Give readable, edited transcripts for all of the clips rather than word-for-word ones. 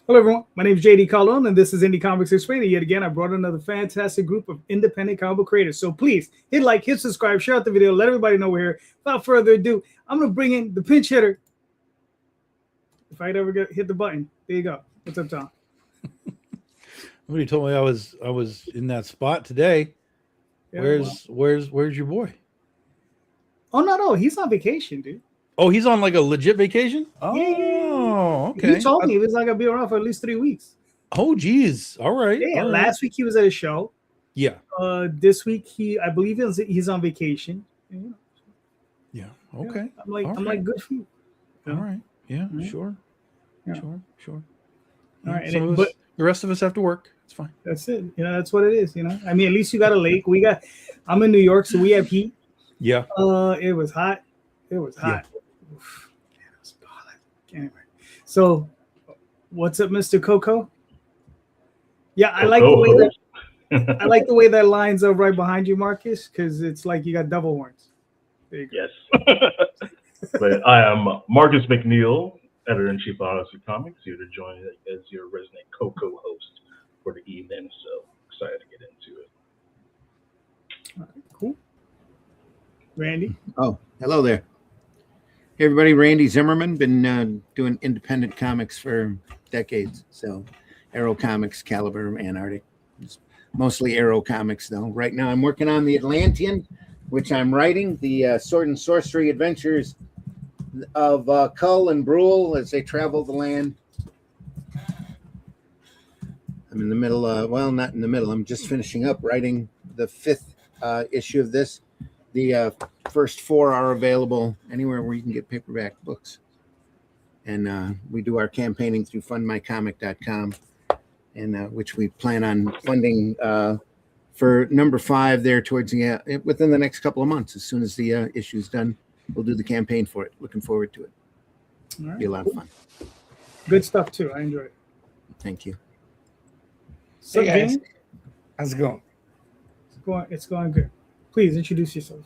Hello, everyone. My name is JD Calderon, and this is Indie Comics Explained. Yet again, I brought another fantastic group of independent comic book creators. So please hit like, hit subscribe, share out the video, let everybody know we're here. Without further ado, I'm going to bring in the pinch hitter. If I'd ever hit the button, there you go. What's up, Tom? Nobody told me I was in that spot today. Yeah, where's your boy? Oh no, he's on vacation, dude. Oh, he's on like a legit vacation? Oh, yeah. Okay. He told me he was like gonna be around for at least 3 weeks. Oh, geez. All right. Yeah. All last week he was at a show. Yeah. This week I believe he's on vacation. Yeah. Okay. Yeah. I'm like good for you. All right. Yeah. Mm-hmm. Sure. Yeah. Sure. All right. But the rest of us have to work. It's fine. That's it. That's what it is. I mean, at least you got a lake. I'm in New York, so we have heat. Yeah. It was hot. It was hot. Yeah. Anyway, so what's up, Mr. Coco? Yeah, I like the way that lines up right behind you, Marcus, because it's like you got double horns. There you go. Yes. But I am Marcus McNeal, editor-in-chief of Odyssey Comics, here to join as your resident co-host for the evening. So excited to get into it. All right, cool. Randy. Oh, hello there. Hey everybody, Randy Zimmerman, been doing independent comics for decades. So Arrow Comics, Caliber, Antarctic. It's mostly Arrow Comics though. Right now I'm working on the Atlantean, which I'm writing, the sword and sorcery adventures of Cull and Brule as they travel the land. I'm in the middle, well, not in the middle. I'm just finishing up writing the 5th issue of this. The first 4 are available anywhere where you can get paperback books. And we do our campaigning through fundmycomic.com, and which we plan on funding for number 5 there towards the within the next couple of months. As soon as the issue's done, we'll do the campaign for it. Looking forward to it. All right, be a lot of fun. Good stuff too. I enjoy it. Thank you. So, hey guys, how's it going? It's going good. Please introduce yourself.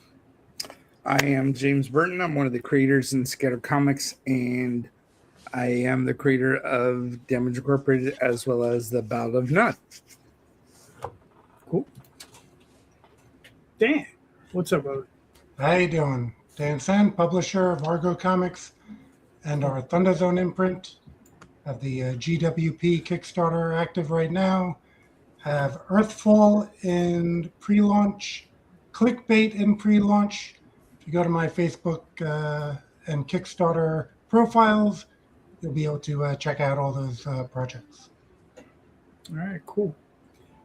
I am James Burton. I'm one of the creators in Scatter Comics, and I am the creator of Damage Incorporated as well as the Battle of Nut. Cool. Dan, what's up, brother? How you doing? Dan Sehn, publisher of Argo Comics and our Thunder Zone imprint. Have the GWP Kickstarter active right now. Have Earthfall in pre-launch. Clickbait in pre-launch. If you go to my Facebook and Kickstarter profiles, you'll be able to check out all those projects. All right, cool.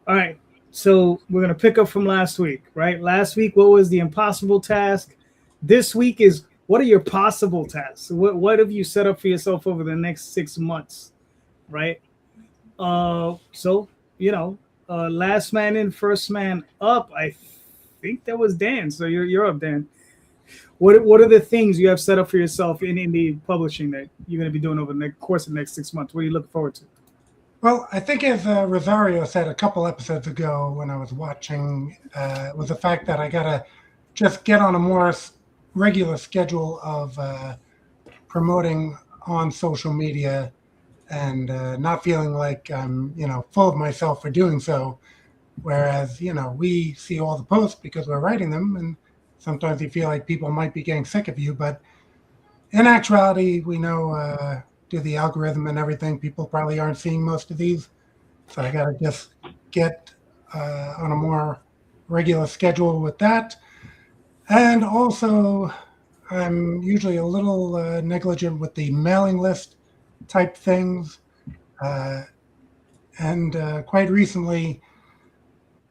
All right, so we're going to pick up from last week, right? Last week, what was the impossible task? This week is, what are your possible tasks? What have you set up for yourself over the next 6 months, right? So, last man in, first man up, I think that was Dan. So you're up, Dan. What are the things you have set up for yourself in indie publishing that you're going to be doing over the course of the next 6 months? What are you looking forward to? Well, I think as Rosario said a couple episodes ago when I was watching, was the fact that I got to just get on a more regular schedule of promoting on social media and not feeling like I'm, full of myself for doing so. Whereas, we see all the posts because we're writing them, and sometimes you feel like people might be getting sick of you. But in actuality, we know due to the algorithm and everything, people probably aren't seeing most of these. So I got to just get on a more regular schedule with that. And also, I'm usually a little negligent with the mailing list type things. And quite recently,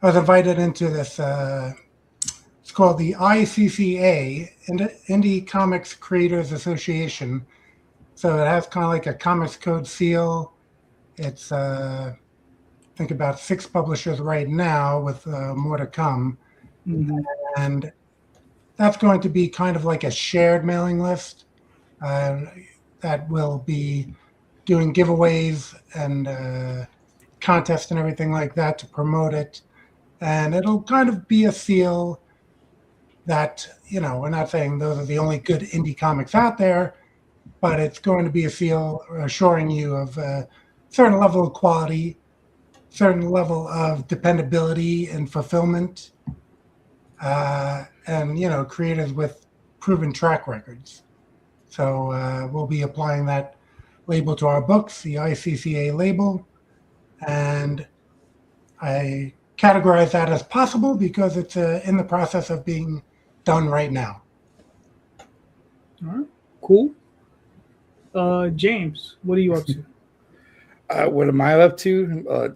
I was invited into this, it's called the ICCA, Indie Comics Creators Association. So it has kind of like a Comics Code seal. It's, I think about 6 publishers right now with more to come. Mm-hmm. And that's going to be kind of like a shared mailing list that will be doing giveaways and contests and everything like that to promote it. And it'll kind of be a seal that, we're not saying those are the only good indie comics out there, but it's going to be a seal assuring you of certain level of quality, certain level of dependability and fulfillment, and creators with proven track records. So we'll be applying that label to our books, the ICCA label, and I categorize that as possible because it's in the process of being done right now. All right, cool. James, what are you up to? What am I up to?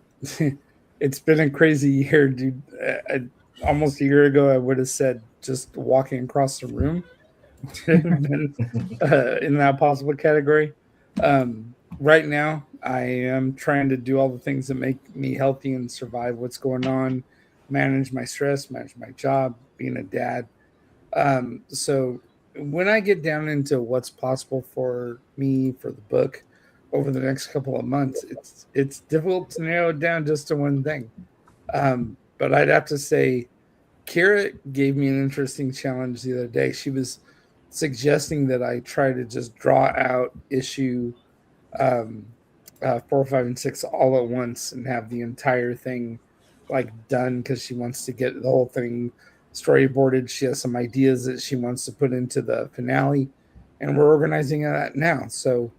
It's been a crazy year, dude. Almost a year ago, I would have said just walking across the room in that possible category. Right now, I am trying to do all the things that make me healthy and survive what's going on, manage my stress, manage my job, being a dad. So when I get down into what's possible for me for the book over the next couple of months, it's difficult to narrow it down just to one thing. But I'd have to say, Kira gave me an interesting challenge the other day. She was suggesting that I try to just draw out issue 4, 5, and 6 all at once and have the entire thing like done, because she wants to get the whole thing storyboarded. She has some ideas that she wants to put into the finale, and we're organizing that now. So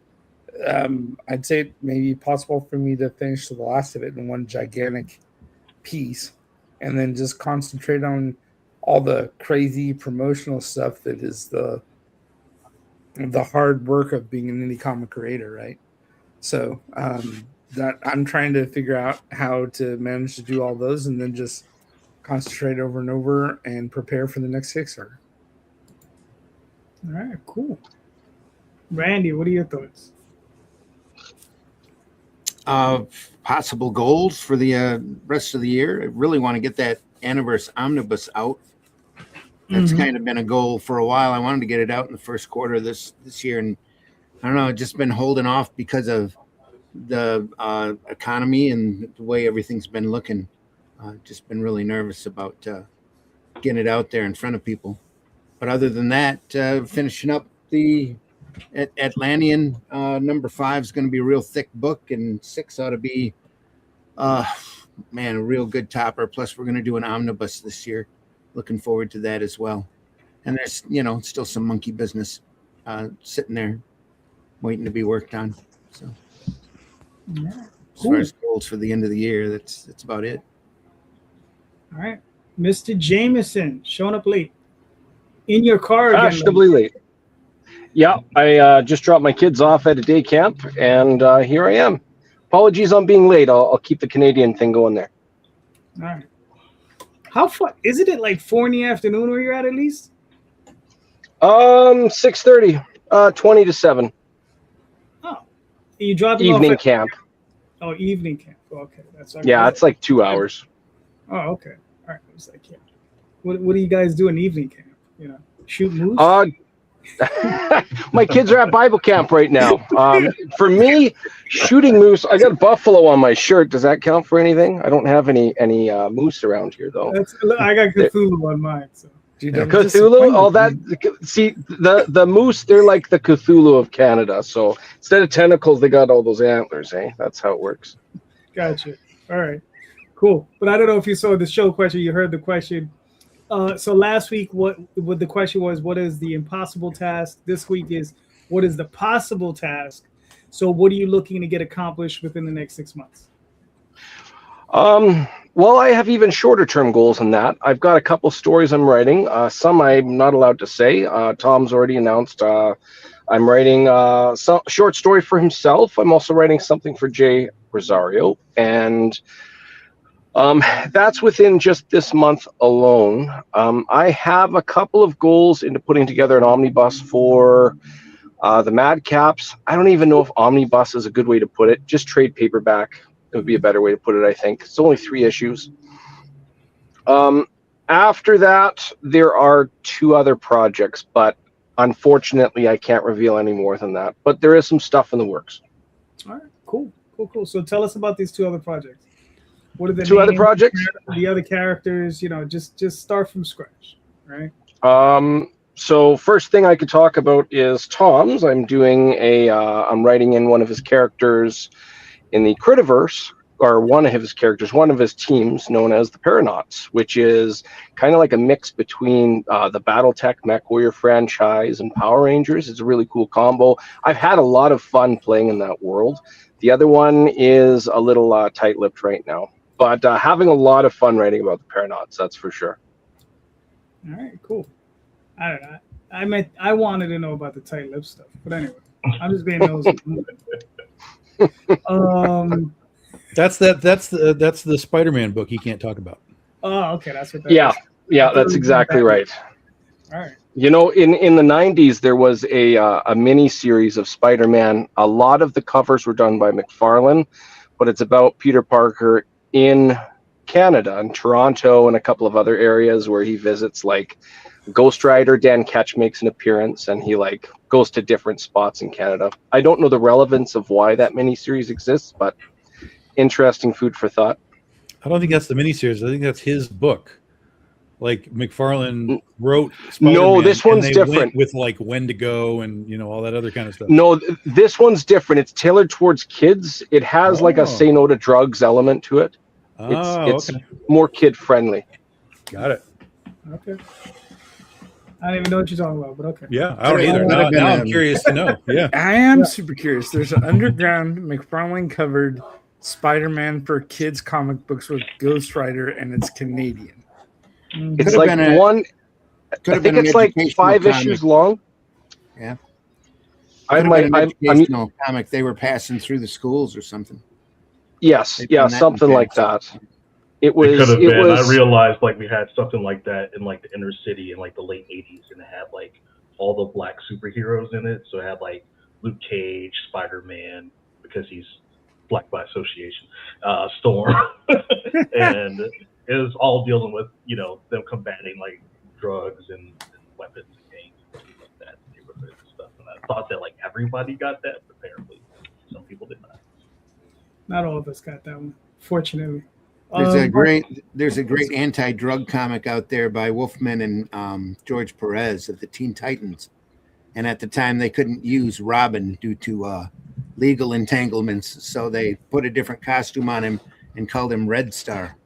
I'd say it may be possible for me to finish the last of it in one gigantic piece and then just concentrate on all the crazy promotional stuff that is the hard work of being an indie comic creator, right? So that I'm trying to figure out how to manage to do all those and then just concentrate over and over and prepare for the next Kickstarter. All right, cool. Randy, what are your thoughts? Possible goals for the rest of the year. I really want to get that Anniversary Omnibus out. That's kind of been a goal for a while. I wanted to get it out in the first quarter of this year, and I don't know, I've just been holding off because of the economy and the way everything's been looking. Just been really nervous about getting it out there in front of people. But other than that, finishing up the Atlantean number 5 is going to be a real thick book, and 6 ought to be, a real good topper. Plus, we're going to do an omnibus this year. Looking forward to that as well. And there's, still some monkey business sitting there waiting to be worked on. So, Yeah, as far as goals for the end of the year, that's about it. all right. Mr. Jameson, showing up late. In your car again. Fashionably late. Yeah, I just dropped my kids off at a day camp, and here I am. Apologies on being late. I'll keep the Canadian thing going there. All right. How far? Isn't it like 4 in the afternoon where you're at least? 6:30, 20 to 7. Oh. You dropping Evening off at, camp. Oh, evening camp. Okay. That's okay. Yeah, it's like 2 hours. Oh, okay. All right. It's like, yeah. What do you guys do in evening camp? Shoot moose? My kids are at Bible camp right now. For me, shooting moose, I got buffalo on my shirt. Does that count for anything? I don't have any moose around here, though. I got Cthulhu on mine. So. Cthulhu? Oh, that. See, the moose, they're like the Cthulhu of Canada. So instead of tentacles, they got all those antlers, eh? That's how it works. Gotcha. All right. Cool. But I don't know if you saw the show question. You heard the question. So last week, what the question was, what is the impossible task? This week is, what is the possible task? So what are you looking to get accomplished within the next 6 months? Well, I have even shorter term goals than that. I've got a couple stories I'm writing. Some I'm not allowed to say. Tom's already announced I'm writing a short story for himself. I'm also writing something for Jay Rosario, and that's within just this month alone. I have a couple of goals into putting together an omnibus for the Madcaps. I don't even know if omnibus is a good way to put it. Just trade paperback. It would be a better way to put it, I think. It's only 3 issues. After that, there are 2 other projects, but unfortunately, I can't reveal any more than that. But there is some stuff in the works. All right, cool. So tell us about these 2 other projects. What are the 2 other projects? The other characters, just start from scratch, right? So first thing I could talk about is Tom's. I'm doing I'm writing in one of his characters In the Critiverse, or one of his characters, one of his teams, known as the Paranauts, which is kind of like a mix between the BattleTech MechWarrior franchise and Power Rangers. It's a really cool combo. I've had a lot of fun playing in that world. The other one is a little tight-lipped right now, but having a lot of fun writing about the Paranauts, that's for sure. All right, cool. I don't know. I wanted to know about the tight lip stuff, but anyway, I'm just being nosy. That's the Spider-Man book he can't talk about. Oh, okay, that's what that Yeah, is. yeah, that's exactly right. All right. You know, in the 90s, there was a mini series of Spider-Man. A lot of the covers were done by McFarlane, but it's about Peter Parker in Canada, in Toronto, and a couple of other areas where he visits, like Ghost Rider. Dan Ketch makes an appearance, and he like goes to different spots in Canada. I don't know the relevance of why that mini series exists, but interesting food for thought. I don't think that's the miniseries. I think that's his book. Like McFarlane wrote Spider-Man, No, this one's and they different. went with like when to go and all that other kind of stuff. No, this one's different. It's tailored towards kids. It has like a say no to drugs element to it. It's okay. more kid friendly. Got it. Okay. I don't even know what you're talking about, but okay. Yeah, I don't Could either. have been Now I'm a- curious to know. Yeah. I am super curious. There's an underground McFarlane covered Spider-Man for kids comic books with Ghost Rider, and it's Canadian. Mhm. It's Could've like been a- one. Could I have think been it's an like educational 5 comic. issues long. Yeah. I Could have might. been an I'm educational comic they were passing through the schools or something. yes, They've yeah, done that in something the like past. that. It was. It could have It been. was. I realized like we had something like that in like the inner city in like the late '80s, and it had like all the black superheroes in it. So it had like Luke Cage, Spider-Man, because he's black by association, Storm, and it was all dealing with them combating like drugs and weapons and gangs and things like that, neighborhood and stuff. And I thought that like everybody got that, but apparently some people did not. Not all of us got that one, fortunately. There's a great anti-drug comic out there by Wolfman and George Perez of the Teen Titans, and at the time they couldn't use Robin due to legal entanglements, so they put a different costume on him and called him Red Star.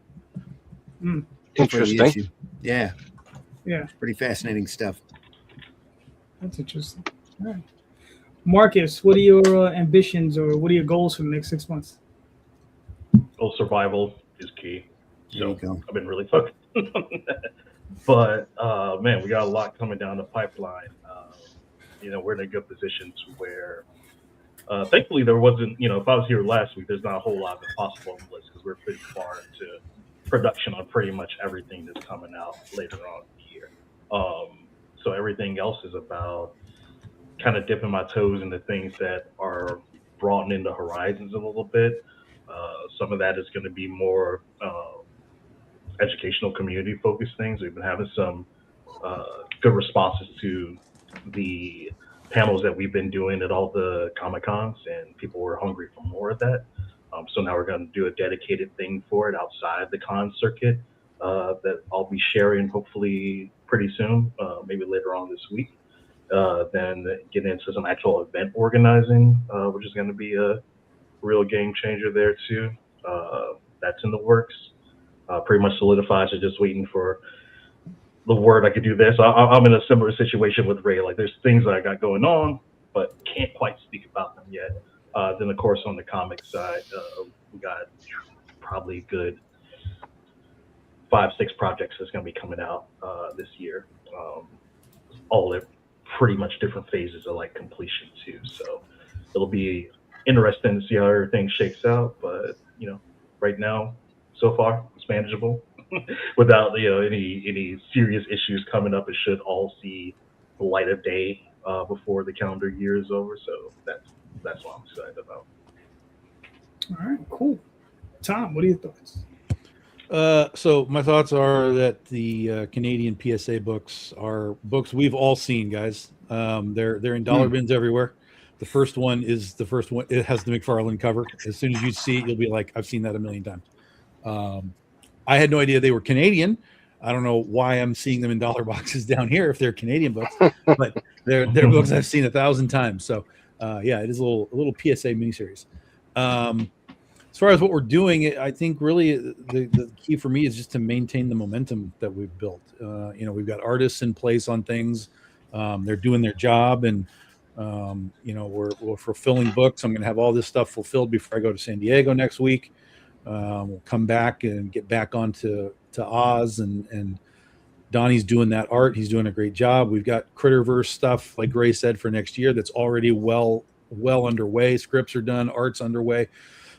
for the Interesting. issue. Yeah, Yeah, pretty fascinating stuff. that's interesting. All right. Marcus, what are your ambitions or what are your goals for the next 6 months? Oh, survival is key. There you go. I've been really focused on that. But man, we got a lot coming down the pipeline. We're in a good position to where, thankfully, there wasn't. If I was here last week, there's not a whole lot that's possible on the list because we're pretty far into production on pretty much everything that's coming out later on in the year. So everything else is about kind of dipping my toes into things that are broadening the horizons a little bit. Some of that is going to be more educational, community focused things. We've been having some good responses to the panels that we've been doing at all the Comic Cons, and people were hungry for more of that. So now we're going to do a dedicated thing for it outside the con circuit that I'll be sharing hopefully pretty soon, maybe later on this week. Then get into some actual event organizing, which is going to be a real game changer there too. That's in the works. Pretty much solidified. So just waiting for the word I could do this. I'm in a similar situation with Ray. Like there's things that I got going on, but can't quite speak about them yet. Then of course on the comic side, we got probably a good 5-6 projects that's going to be coming out this year. All at pretty much different phases of like completion too. So it'll be interesting to see how everything shakes out. But right now, so far it's manageable without any serious issues coming up. It should all see the light of day before the calendar year is over. So that's what I'm excited about. All right, cool. Tom, what are your thoughts? So my thoughts are that the Canadian PSA books are books we've all seen, guys. They're in dollar bins everywhere. The first one is the first one. It has the McFarlane cover. As soon as you see it, you'll be like, I've seen that a million times. I had no idea they were Canadian. I don't know why I'm seeing them in dollar boxes down here if they're Canadian books, but they're books I've seen 1,000 times. So yeah, it is a little PSA miniseries. as far as what we're doing, I think really the key for me is just to maintain the momentum that we've built. We've got artists in place on things. They're doing their job, and we're fulfilling books. I'm going to have all this stuff fulfilled before I go to San Diego next week. We'll come back and get back onto Oz, and Donnie's doing that art. He's doing a great job. We've got Critterverse stuff, like Gray said, for next year that's already well underway. Scripts are done, art's underway.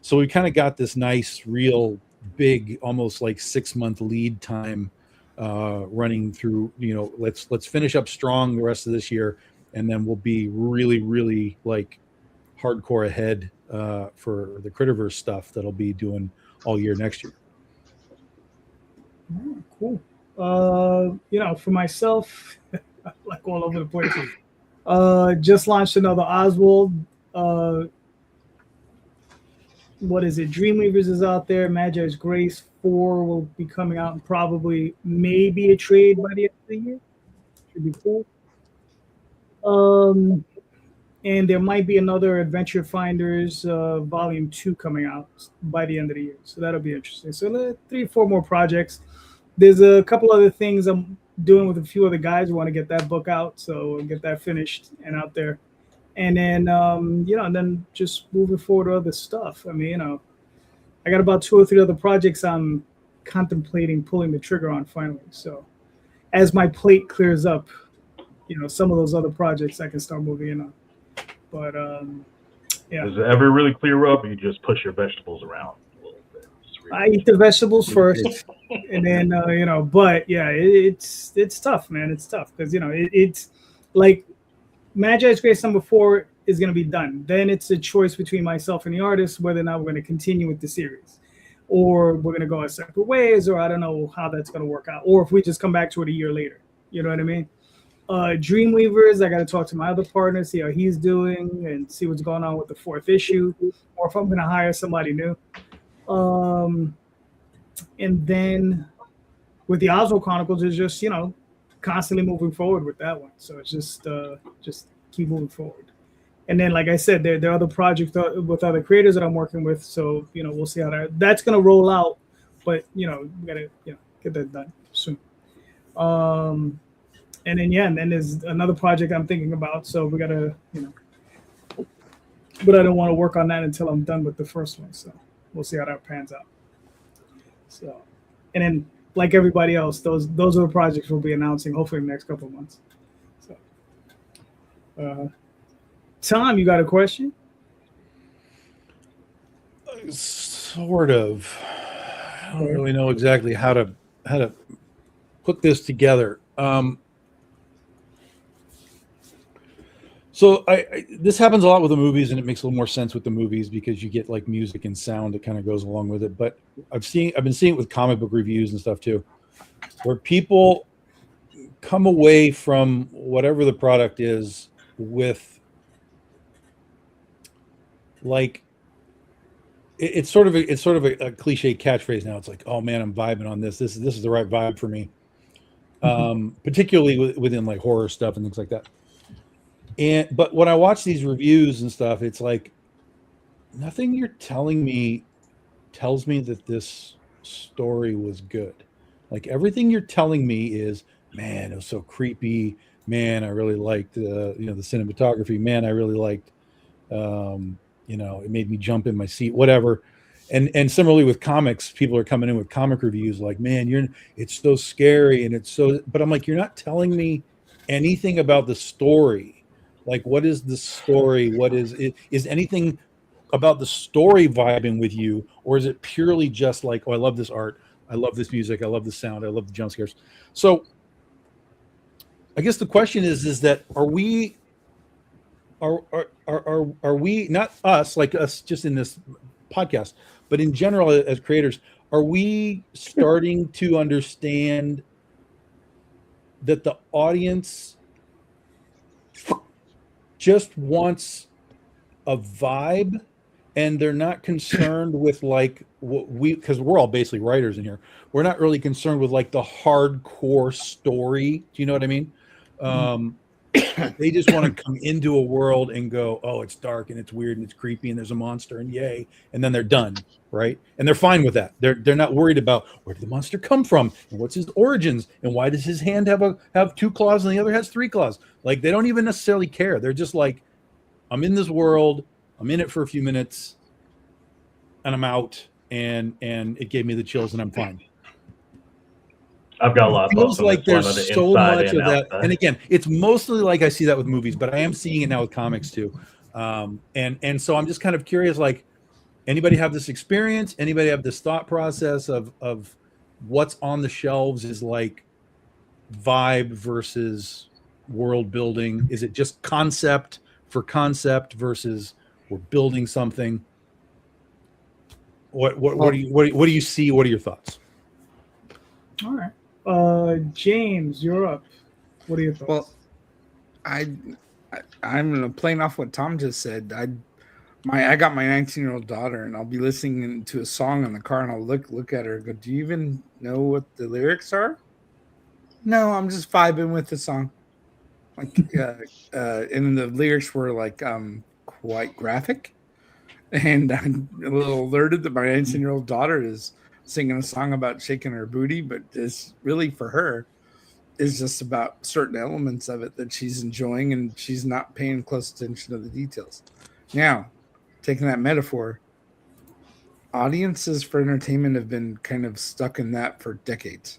So we kind of got this nice, real big, almost like 6-month lead time running through. Let's finish up strong the rest of this year, and then we'll be really, really like hardcore ahead for the Critterverse stuff that'll be doing all year next year. Oh, cool. For myself, like all over the place. Just launched another Oswald. What is it? Dreamweavers is out there. Magi's Grace 4 will be coming out, and probably maybe a trade by the end of the year. Should be cool. And there might be another Adventure Finders Volume 2 coming out by the end of the year. So that'll be interesting. So 3-4 more projects. There's a couple other things I'm doing with a few other guys who want to get that book out. So we'll get that finished and out there. And then, and then just moving forward to other stuff. I mean, I got about 2 or 3 other projects I'm contemplating pulling the trigger on finally. So as my plate clears up, some of those other projects I can start moving in on. But, yeah. Does it ever really clear up, or you just push your vegetables around a little bit? I eat the vegetables first, and then, but yeah, it's tough, man. It's tough because, it's like Magi's Grace number 4 is going to be done. Then it's a choice between myself and the artist whether or not we're going to continue with the series, or we're going to go our separate ways, or I don't know how that's going to work out, or if we just come back to it a year later. You know what I mean? Dreamweavers, I got to talk to my other partner, see how he's doing, and see what's going on with the 4th issue, or if I'm going to hire somebody new. And then with the Oswald Chronicles, it's just, constantly moving forward with that one. So it's just keep moving forward. And then, like I said, there are other projects with other creators that I'm working with. So, we'll see how that's going to roll out. But, we got to, get that done soon. And then, there's another project I'm thinking about. So we got to, but I don't want to work on that until I'm done with the first one. So we'll see how that pans out. So, and then, like everybody else, those are the projects we'll be announcing hopefully in the next couple of months. So, Tom, you got a question? Sort of. I don't really know exactly how to put this together. So this happens a lot with the movies, and it makes a little more sense with the movies because you get like music and sound that kind of goes along with it. But I've been seeing it with comic book reviews and stuff too, where people come away from whatever the product is with like it's sort of a cliche catchphrase now. It's like, oh man, I'm vibing on this. This is the right vibe for me. Particularly within like horror stuff and things like that. But when I watch these reviews and stuff, it's like nothing you're telling me tells me that this story was good. Like everything you're telling me is, man, it was so creepy. Man, I really liked the cinematography. Man, I really liked it made me jump in my seat, whatever. And similarly with comics, people are coming in with comic reviews like, man, it's so scary and it's so, but I'm like, you're not telling me anything about the story. Like, what is the story? What is it? Is anything about the story vibing with you, or is it purely just like, oh, I love this art, I love this music, I love the sound, I love the jump scares? So, I guess the question is that are we not us, like us, just in this podcast, but in general as creators, are we starting to understand that the audience just wants a vibe and they're not concerned with like what because we're all basically writers in here, we're not really concerned with like the hardcore story, do you know what I mean? They just want to come into a world and go, oh, it's dark and it's weird and it's creepy and there's a monster and yay, and then they're done, right? And they're fine with that. They're not worried about where did the monster come from and what's his origins and why does his hand have 2 claws and the other has 3 claws. Like, they don't even necessarily care. They're just like, I'm in this world, I'm in it for a few minutes, and I'm out, and it gave me the chills, and I'm fine. I've got a lot of It feels thoughts on like this one, there's on the so inside much and of that. outside. And again, it's mostly like I see that with movies, but I am seeing it now with comics too. And so I'm just kind of curious, like, anybody have this experience? Anybody have this thought process of what's on the shelves is like vibe versus world building? Is it just concept for concept versus we're building something? What do you see? What are your thoughts? All right. James, you're up. What are your thoughts? Well, I'm playing off what Tom just said. I got my 19-year-old daughter, and I'll be listening to a song in the car, and I'll look at her and go, "Do you even know what the lyrics are?" No, I'm just vibing with the song. Like, and the lyrics were like quite graphic, and I'm a little alerted that my 19-year-old daughter is singing a song about shaking her booty, but it's really for her is just about certain elements of it that she's enjoying, and she's not paying close attention to the details. Now, taking that metaphor, audiences for entertainment have been kind of stuck in that for decades.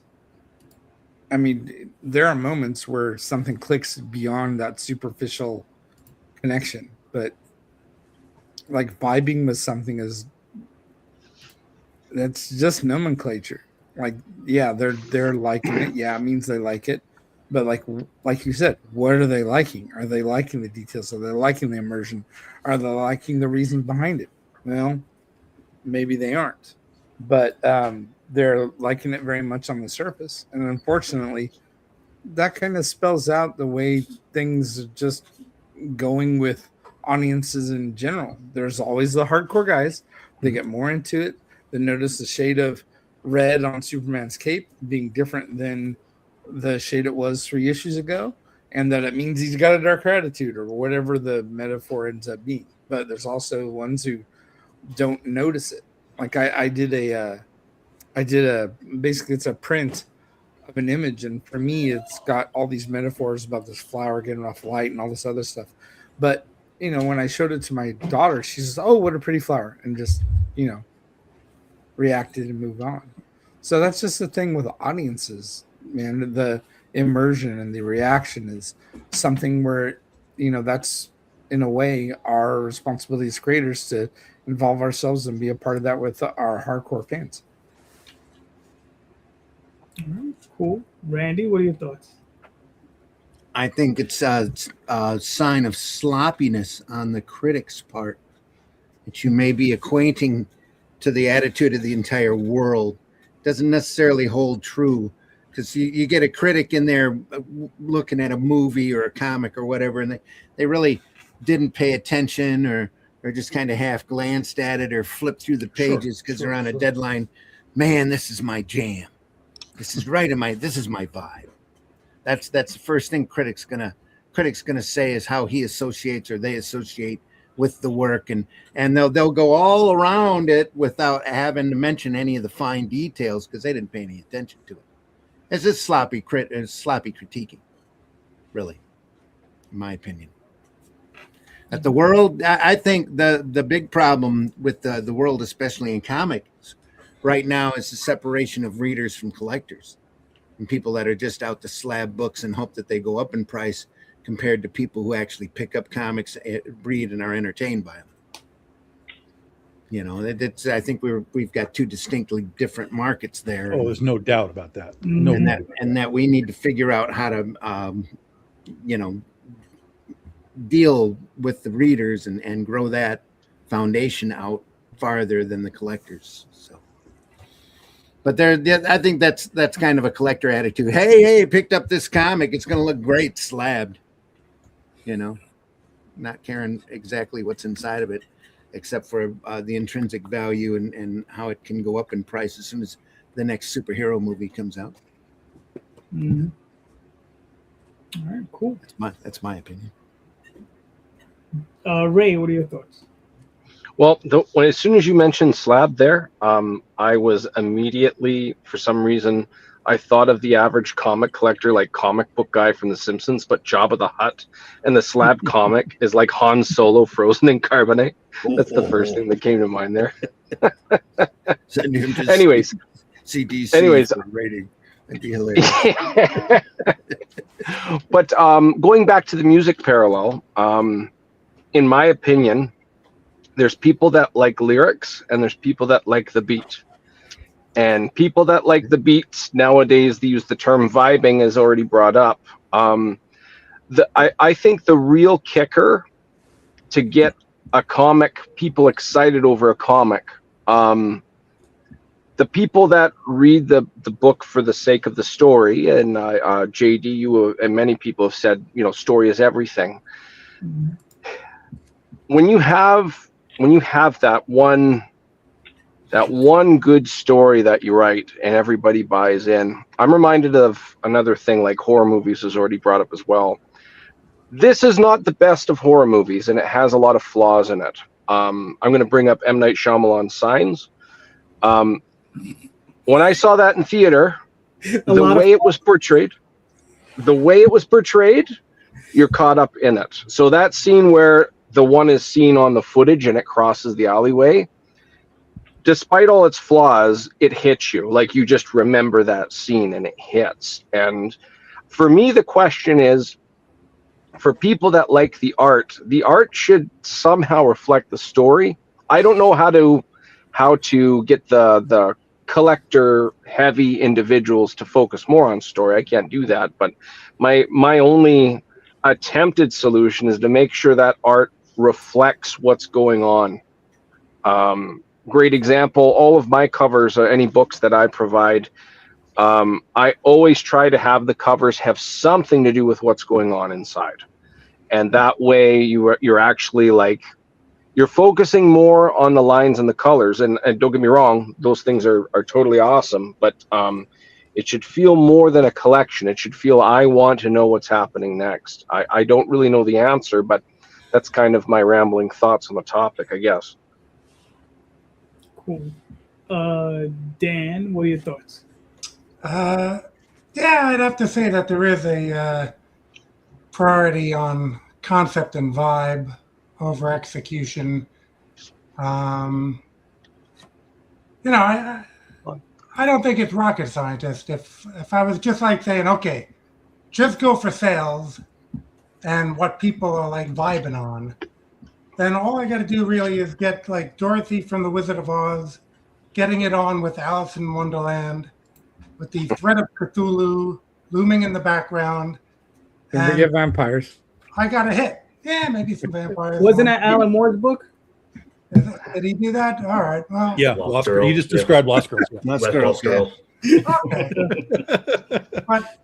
I mean, there are moments where something clicks beyond that superficial connection, but like vibing with something that's just nomenclature. Like, yeah, they're liking it. Yeah, it means they like it. But like you said, what are they liking? Are they liking the details? Are they liking the immersion? Are they liking the reasons behind it? Well, maybe they aren't. But they're liking it very much on the surface. And unfortunately, that kind of spells out the way things are just going with audiences in general. There's always the hardcore guys. They get more into it. They notice the shade of red on Superman's cape being different than the shade it was 3 issues ago, and that it means he's got a darker attitude or whatever the metaphor ends up being. But there's also ones who don't notice it. Like I did a basically it's a print of an image, and for me it's got all these metaphors about this flower getting off light and all this other stuff. But when I showed it to my daughter, she says, "Oh, what a pretty flower," and just reacted and moved on. So that's just the thing with audiences, man. The immersion and the reaction is something where that's in a way our responsibility as creators to involve ourselves and be a part of that with our hardcore fans. All right, cool. Randy, what are your thoughts? I think it's a sign of sloppiness on the critics' part that you may be acquainting to the attitude of the entire world. Doesn't necessarily hold true, because you get a critic in there looking at a movie or a comic or whatever, and they really didn't pay attention or just kind of half glanced at it or flipped through the pages because they're on a deadline. Man, this is my jam. This is right in this is my vibe. That's the first thing critics gonna say is how he associates or they associate with the work, and they'll go all around it without having to mention any of the fine details because they didn't pay any attention to it. It's just sloppy critiquing, really, in my opinion. At the world, I think the big problem with the world, especially in comics right now, is the separation of readers from collectors and people that are just out to slab books and hope that they go up in price compared to people who actually pick up comics, read, and are entertained by them. I think we've got two distinctly different markets there. Oh, there's no doubt about that. And that we need to figure out how to, deal with the readers and grow that foundation out farther than the collectors. So, but I think that's kind of a collector attitude. Hey, picked up this comic. It's going to look great slabbed. Not caring exactly what's inside of it, except for the intrinsic value and how it can go up in price as soon as the next superhero movie comes out. Mm-hmm. All right, cool. That's my opinion. Ray, what are your thoughts? Well, as soon as you mentioned Slab there, I was immediately, for some reason, I thought of the average comic collector, like comic book guy from The Simpsons, but Jabba the Hutt, and the Slab comic is like Han Solo frozen in carbonate. That's the first thing that came to mind there. Send him to Anyways, CDC for rating. That'd be hilarious. But going back to the music parallel, in my opinion, there's people that like lyrics and there's people that like the beat. And people that like the beats nowadays, they use the term vibing, as already brought up. I think the real kicker to get a comic, people excited over a comic, the people that read the book for the sake of the story, and JD, you and many people have said, story is everything. Mm-hmm. When you have that one good story that you write and everybody buys in, I'm reminded of another thing like horror movies is already brought up as well. This is not the best of horror movies, and it has a lot of flaws in it. I'm going to bring up M. Night Shyamalan's Signs. When I saw that in theater, the way it was portrayed, you're caught up in it. So that scene where the one is seen on the footage and it crosses the alleyway, despite all its flaws, it hits you. Like, you just remember that scene and it hits. And for me, the question is, for people that like the art should somehow reflect the story. I don't know how to get the collector heavy individuals to focus more on story. I can't do that, but my only attempted solution is to make sure that art reflects what's going on. Great example, all of my covers or any books that I provide, I always try to have the covers have something to do with what's going on inside. And that way you're actually like, you're focusing more on the lines and the colors. And don't get me wrong, those things are totally awesome, but it should feel more than a collection. It should feel, I want to know what's happening next. I don't really know the answer, but that's kind of my rambling thoughts on the topic, I guess. Cool. Dan, what are your thoughts? Yeah, I'd have to say that there is a priority on concept and vibe over execution. I don't think it's rocket scientist. If I was just like saying, okay, just go for sales and what people are like vibing on, then all I got to do really is get like Dorothy from The Wizard of Oz, getting it on with Alice in Wonderland, with the threat of Cthulhu looming in the background. Don't forget vampires. I got a hit. Yeah, maybe some vampires. Wasn't that Alan Moore's book? Did he do that? All right. Well, Yeah, Lost Girls. You just described Lost Girls. Yeah. Lost Girls. okay. But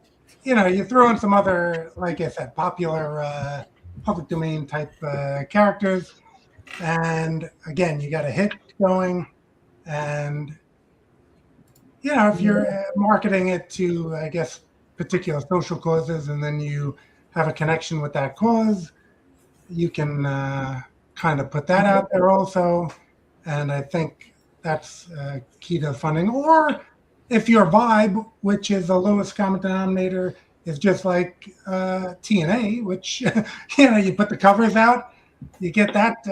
you throw in some other, like I said, popular public domain type characters, and again, you got a hit going, and if you're marketing it to, I guess, particular social causes, and then you have a connection with that cause, you can kind of put that out there also. And I think that's key to funding. Or if your vibe, which is the lowest common denominator, is just like TNA, which, you put the covers out, you get that.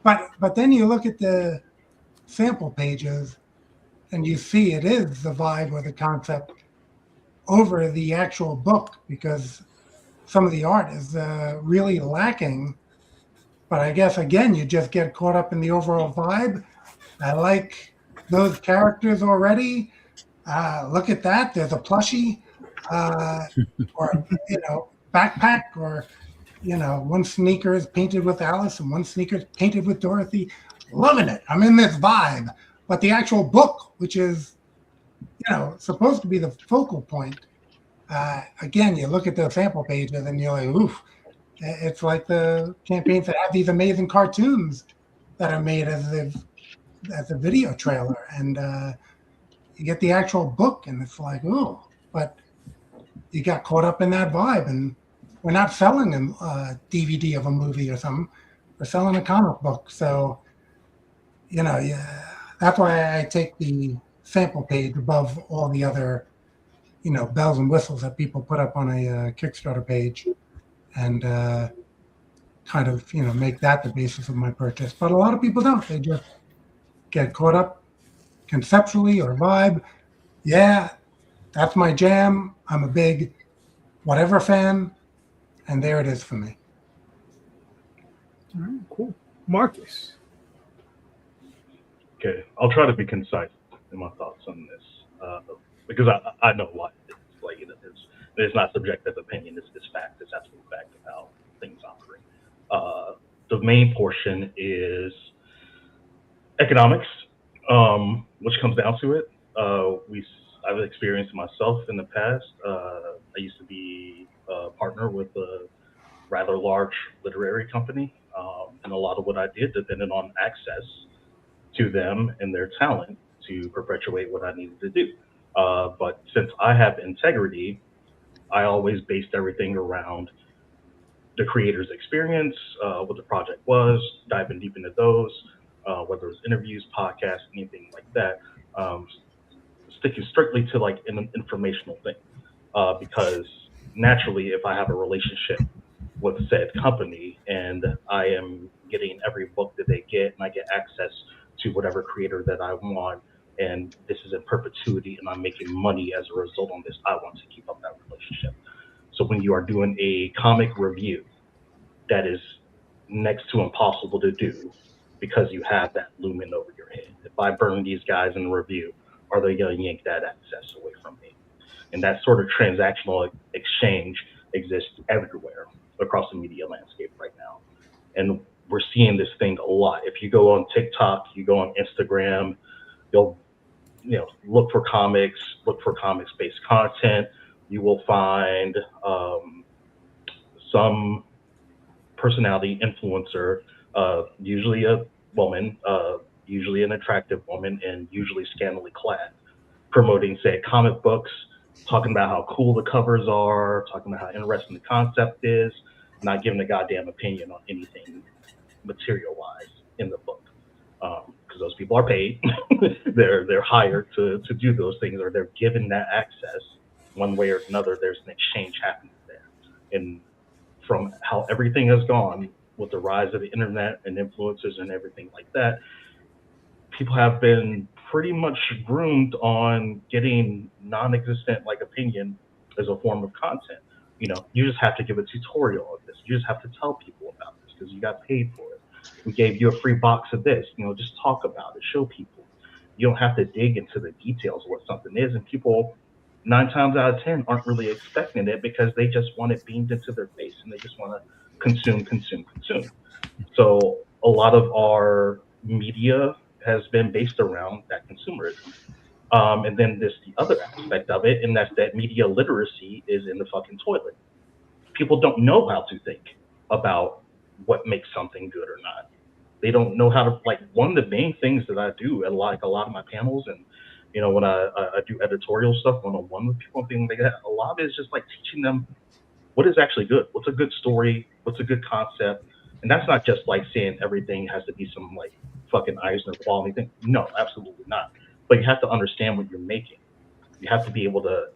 But then you look at the sample pages and you see it is the vibe or the concept over the actual book, because some of the art is really lacking. But I guess, again, you just get caught up in the overall vibe. I like those characters already. Look at that. There's a plushie or, backpack, or, one sneaker is painted with Alice and one sneaker is painted with Dorothy. Loving it. I'm in this vibe. But the actual book, which is, supposed to be the focal point, again, you look at the sample pages and you're like, oof. It's like the campaigns that have these amazing cartoons that are made as a video trailer, and you get the actual book, and it's like, oh. But you got caught up in that vibe. And we're not selling a DVD of a movie or something. We're selling a comic book. So, yeah, that's why I take the sample page above all the other, bells and whistles that people put up on a Kickstarter page, and kind of, make that the basis of my purchase. But a lot of people don't. They just get caught up conceptually or vibe. Yeah, that's my jam. I'm a big whatever fan, and there it is for me. All right, cool. Marcus. Okay, I'll try to be concise in my thoughts on this, because I know what it's like. It's not subjective opinion. It's fact. It's absolute fact of how things operate. The main portion is economics, which comes down to it. I've experienced myself in the past. I used to be a partner with a rather large literary company, and a lot of what I did depended on access to them and their talent to perpetuate what I needed to do. But since I have integrity, I always based everything around the creator's experience, what the project was, diving deep into those, whether it was interviews, podcasts, anything like that, sticking strictly to like an informational thing. Because naturally, if I have a relationship with said company and I am getting every book that they get and I get access to whatever creator that I want, and this is in perpetuity and I'm making money as a result on this, I want to keep up that relationship. So when you are doing a comic review, that is next to impossible to do because you have that looming over your head. If I burn these guys in a review, are they going to yank that access away from me? And that sort of transactional exchange exists everywhere across the media landscape right now. And we're seeing this thing a lot. If you go on TikTok, you go on Instagram, you'll look for comics-based content. You will find some personality influencer, usually a woman, usually an attractive woman, and usually scantily clad, promoting, say, comic books, talking about how cool the covers are, talking about how interesting the concept is, not giving a goddamn opinion on anything material-wise in the book. Because those people are paid. they're hired to do those things, or they're given that access one way or another. There's an exchange happening there. And from how everything has gone with the rise of the internet and influencers and everything like that, people have been pretty much groomed on getting non-existent like opinion as a form of content. You just have to give a tutorial of this. You just have to tell people about this because you got paid for it. We gave you a free box of this. Just talk about it, show people. You don't have to dig into the details of what something is, and people 9 times out of 10 aren't really expecting it because they just want it beamed into their face and they just want to consume. So a lot of our media has been based around that consumerism. And then there's the other aspect of it, and that's that media literacy is in the fucking toilet. People don't know how to think about what makes something good or not. They don't know how to, like, one of the main things that I do at like a lot of my panels and when I do editorial stuff one-on-one with people and things like that, a lot of it is just like teaching them what is actually good, what's a good story, what's a good concept. And that's not just like saying everything has to be some like fucking Eisner quality thing. No, absolutely not. But you have to understand what you're making. You have to be able to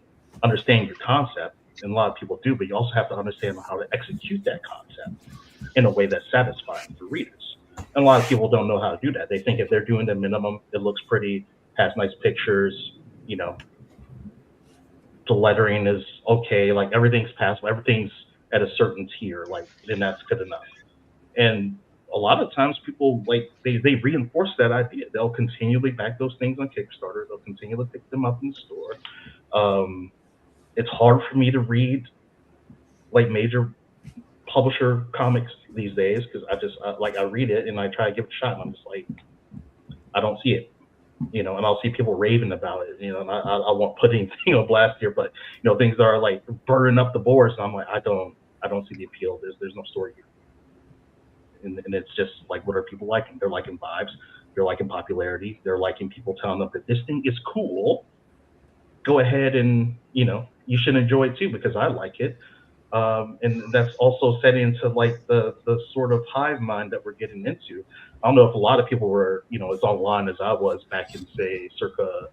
understand your concept, and a lot of people do, but you also have to understand how to execute that concept in a way that's satisfying for readers. And a lot of people don't know how to do that. They think if they're doing the minimum, it looks pretty, has nice pictures, the lettering is okay, like everything's passable, everything's at a certain tier, like, then that's good enough. And a lot of times people like they reinforce that idea. They'll continually back those things on Kickstarter. They'll continually pick them up in the store. It's hard for me to read like major publisher comics these days because I read it and I try to give it a shot and I'm just like, I don't see it, and I'll see people raving about it, and I won't put anything on blast here, but things that are like burning up the boards and I'm like, I don't see the appeal. There's no story here. And it's just like, what are people liking? They're liking vibes. They're liking popularity. They're liking people telling them that this thing is cool. Go ahead and, you should enjoy it too because I like it. And that's also set into like the sort of hive mind that we're getting into. I don't know if a lot of people were, as online as I was back in say circa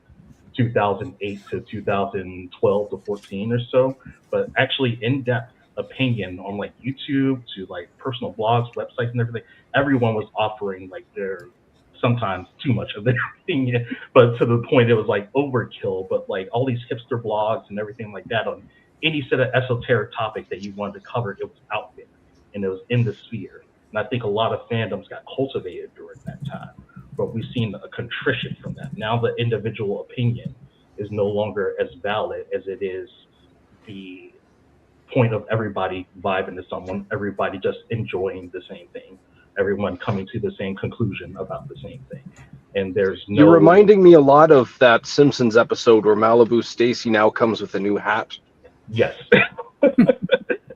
2008 to 2012 to 14 or so, but actually in-depth opinion on like YouTube to like personal blogs, websites and everything, everyone was offering like their sometimes too much of their opinion, but to the point it was like overkill, but like all these hipster blogs and everything like that on any sort of esoteric topic that you wanted to cover, it was out there and it was in the sphere. And I think a lot of fandoms got cultivated during that time, but we've seen a contrition from that. Now the individual opinion is no longer as valid as it is the point of everybody vibing to someone, everybody just enjoying the same thing, everyone coming to the same conclusion about the same thing. And there's no... You're reminding me a lot of that Simpsons episode where Malibu Stacy now comes with a new hat. Yes.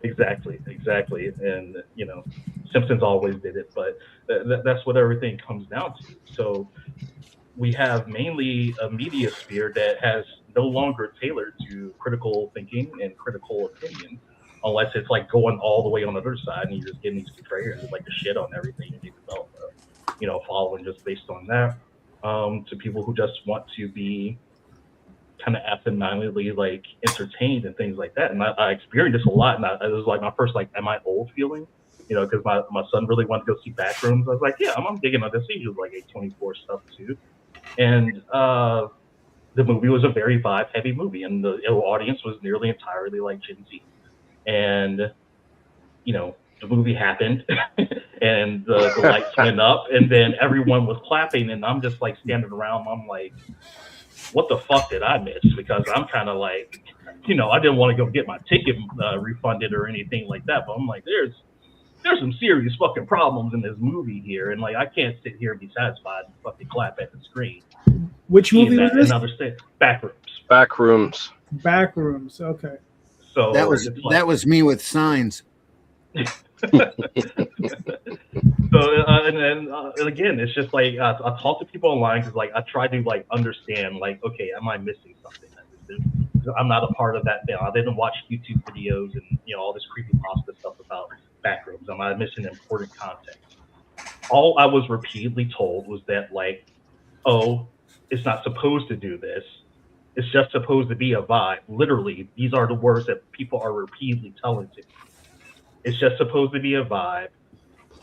Exactly. And, Simpsons always did it, but that's what everything comes down to. So we have mainly a media sphere that has no longer tailored to critical thinking and critical opinion, unless it's like going all the way on the other side and you're just getting these betrayers like the shit on everything and you develop following just based on that, to people who just want to be kind of absentmindedly like entertained and things like that. And I experienced this a lot, and it was like my first like am I old feeling, because my son really wanted to go see Backrooms. I was like, yeah, I'm digging on this. He was like A24 stuff too, and the movie was a very vibe heavy movie, and the audience was nearly entirely like Gen Z, and the movie happened and the lights went up and then everyone was clapping and I'm just like standing around. I'm like, what the fuck did I miss? Because I'm kind of like, I didn't want to go get my ticket refunded or anything like that, but I'm like, there's some serious fucking problems in this movie here, and like I can't sit here and be satisfied and fucking clap at the screen. Which movie was this? Backrooms. Backrooms. Okay. So that was me with Signs. And again, it's just like I talk to people online because like I try to like understand like, okay, am I missing something? I'm not a part of that. I didn't watch YouTube videos and all this creepypasta stuff about Backrooms. Am I missing important context? All I was repeatedly told was that like, oh, it's not supposed to do this. It's just supposed to be a vibe. Literally, these are the words that people are repeatedly telling to me. It's just supposed to be a vibe.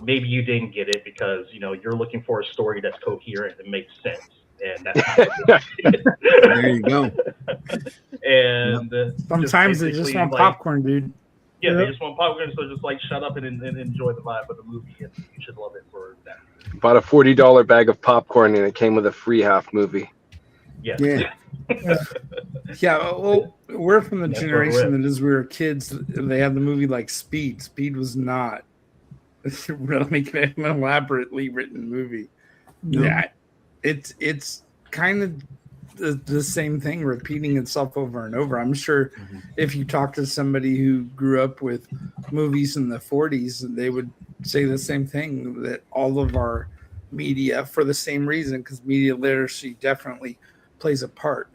Maybe you didn't get it because you're looking for a story that's coherent and makes sense, and that's not there you go. And sometimes they just want popcorn, dude. Yeah, they just want popcorn, so just like shut up and enjoy the vibe of the movie, and you should love it for that. Bought a $40 bag of popcorn and it came with a free half movie. Yeah. Yeah, well, we're from the generation that as we were kids, they had the movie like Speed. Speed was not really an elaborately written movie. No. Yeah, it's kind of the same thing repeating itself over and over. I'm sure if you talk to somebody who grew up with movies in the 40s, they would say the same thing, that all of our media, for the same reason, because media literacy definitely plays a part,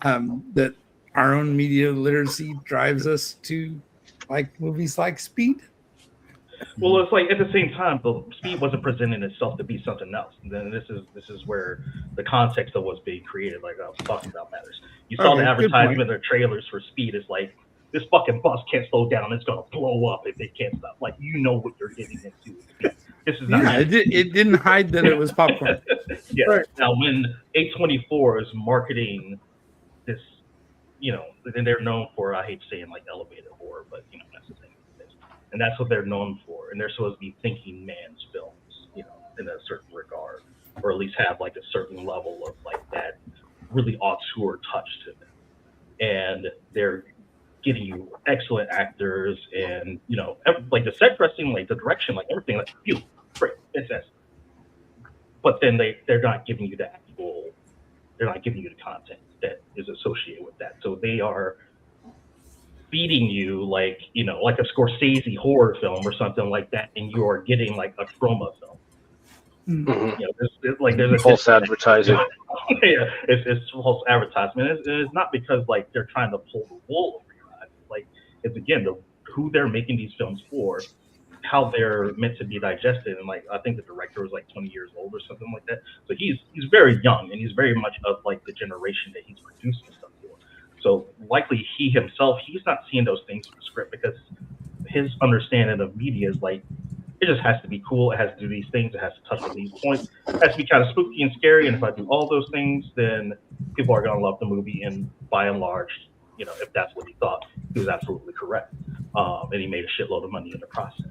that our own media literacy drives us to like movies like Speed. Well, it's like at the same time, the Speed wasn't presenting itself to be something else. And then this is where the context of what's being created, like I was talking about, matters. You saw the advertisement or trailers for Speed is like, this fucking bus can't slow down, it's gonna blow up if it can't stop. Like, what you're getting into. This is not it didn't hide that it was popcorn. Yeah. Right. Now when A24 is marketing this, and they're known for, I hate saying like elevated horror, but that's the thing. And that's what they're known for. And they're supposed to be thinking man's films, in a certain regard, or at least have like a certain level of like that really auteur touch to them. And they're getting you excellent actors and, like the set dressing, like the direction, like everything, like beautiful, great, fantastic. But then they're not giving you they're not giving you the content that is associated with that. So they are feeding you like a Scorsese horror film or something like that, and you are getting like a Chroma film. Mm-hmm. There's a false advertising. Yeah, it's false advertisement. It's not because like they're trying to pull the wool over It's again who they're making these films for, how they're meant to be digested. And like I think the director was like 20 years old or something like that. So he's very young, and he's very much of like the generation that he's producing stuff for. So likely he himself, he's not seeing those things in the script because his understanding of media is like, it just has to be cool. It has to do these things. It has to touch on these points. It has to be kind of spooky and scary. And if I do all those things, then people are going to love the movie. And by and large, you know, if that's what he thought, he was absolutely correct. And he made a shitload of money in the process.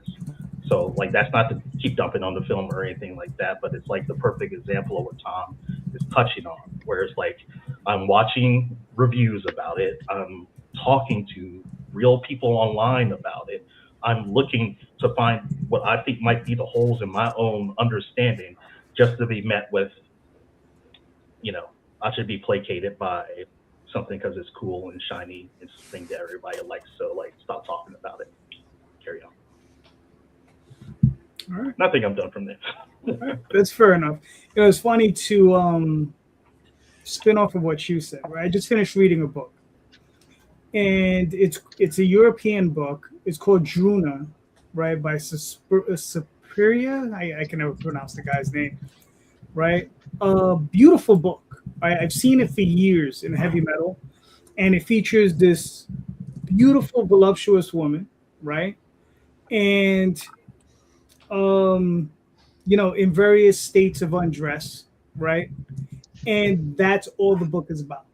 So like, that's not to keep dumping on the film or anything like that, but it's like the perfect example of what Tom is touching on, where it's like, I'm watching reviews about it. I'm talking to real people online about it. I'm looking to find what I think might be the holes in my own understanding, just to be met with, you know, I should be placated by something because it's cool and shiny and something that everybody likes. So like, stop talking about it. Carry on. All right. I think I'm done from there. All right. That's fair enough. It was funny to spin off of what you said, right? I just finished reading a book, and it's a European book. It's called Druna, right, by Superior. I can never pronounce the guy's name, right? Beautiful book. I've seen it for years in heavy metal, and it features this beautiful, voluptuous woman, right? And, you know, in various states of undress, right? And that's all the book is about.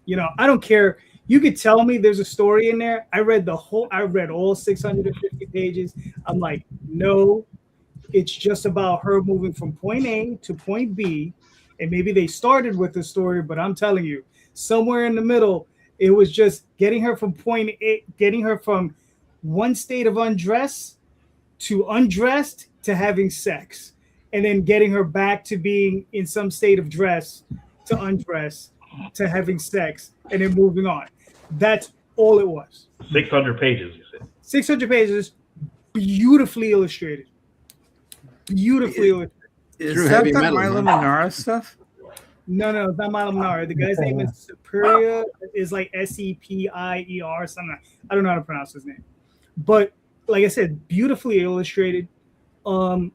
You know, I don't care. You could tell me there's a story in there. I read all 650 pages. I'm like, no, it's just about her moving from point A to point B. And maybe they started with the story, but I'm telling you, somewhere in the middle, it was just getting her from point A, getting her from one state of undress to undressed to having sex, and then getting her back to being in some state of dress to undress to having sex, and then moving on. That's all it was. 600 pages, you said. 600 pages, beautifully illustrated. Beautifully illustrated. Is True that heavy the metal, Milo huh? Manara stuff? No, it's not Milo Manara. The guy's name is Superior. Is like Sepier something. I don't know how to pronounce his name. But like I said, beautifully illustrated.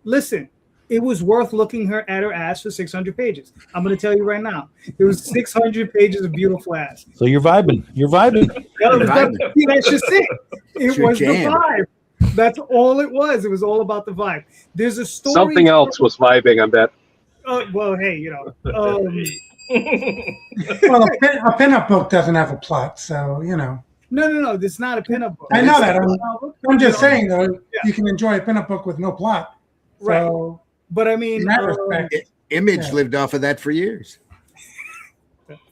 Listen, it was worth looking her at her ass for 600 pages. I'm going to tell you right now. There was 600 pages of beautiful ass. So you're vibing. That's just it. It was the jam. vibe. That's all it was. It was all about the vibe. There's a story. Something else was vibing, I bet. Well, hey, you know. Well, a pinup book doesn't have a plot, so you know. No. This is not a pinup book. I know that. I'm just saying though, Yeah. you can enjoy a pinup book with no plot. Right. So, But I mean, in that respect, Image Yeah. lived off of that for years.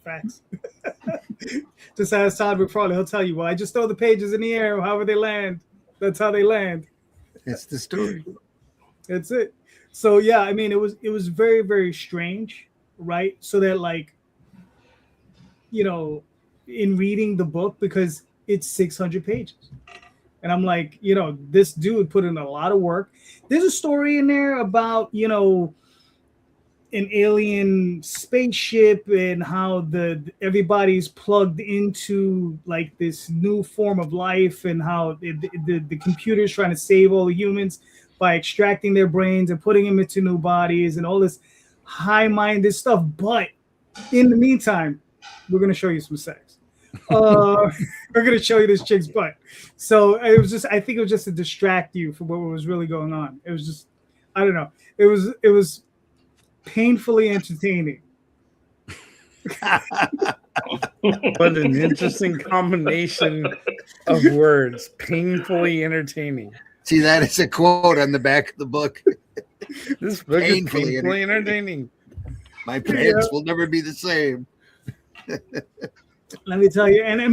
facts. Just ask Todd McFarlane. He'll tell you, well, I just throw the pages in the air, however they land. That's how they land. That's the story. That's it. So yeah, I mean, it was very, very strange, right? So that, like, you know, in reading the book, because it's 600 pages, and I'm like, you know, this dude put in a lot of work. There's a story in there about, you know, an alien spaceship and how everybody's plugged into like this new form of life, and how the computer's trying to save all the humans by extracting their brains and putting them into new bodies and all this high-minded stuff. But in the meantime, we're going to show you some sex. We're going to show you this chick's butt. So I think it was just to distract you from what was really going on. It was just, I don't know. It was painfully entertaining. What an interesting combination of words. Painfully entertaining. See, that is a quote on the back of the book. This book Painfully is painfully entertaining. My pants will never be the same. Let me tell you, and I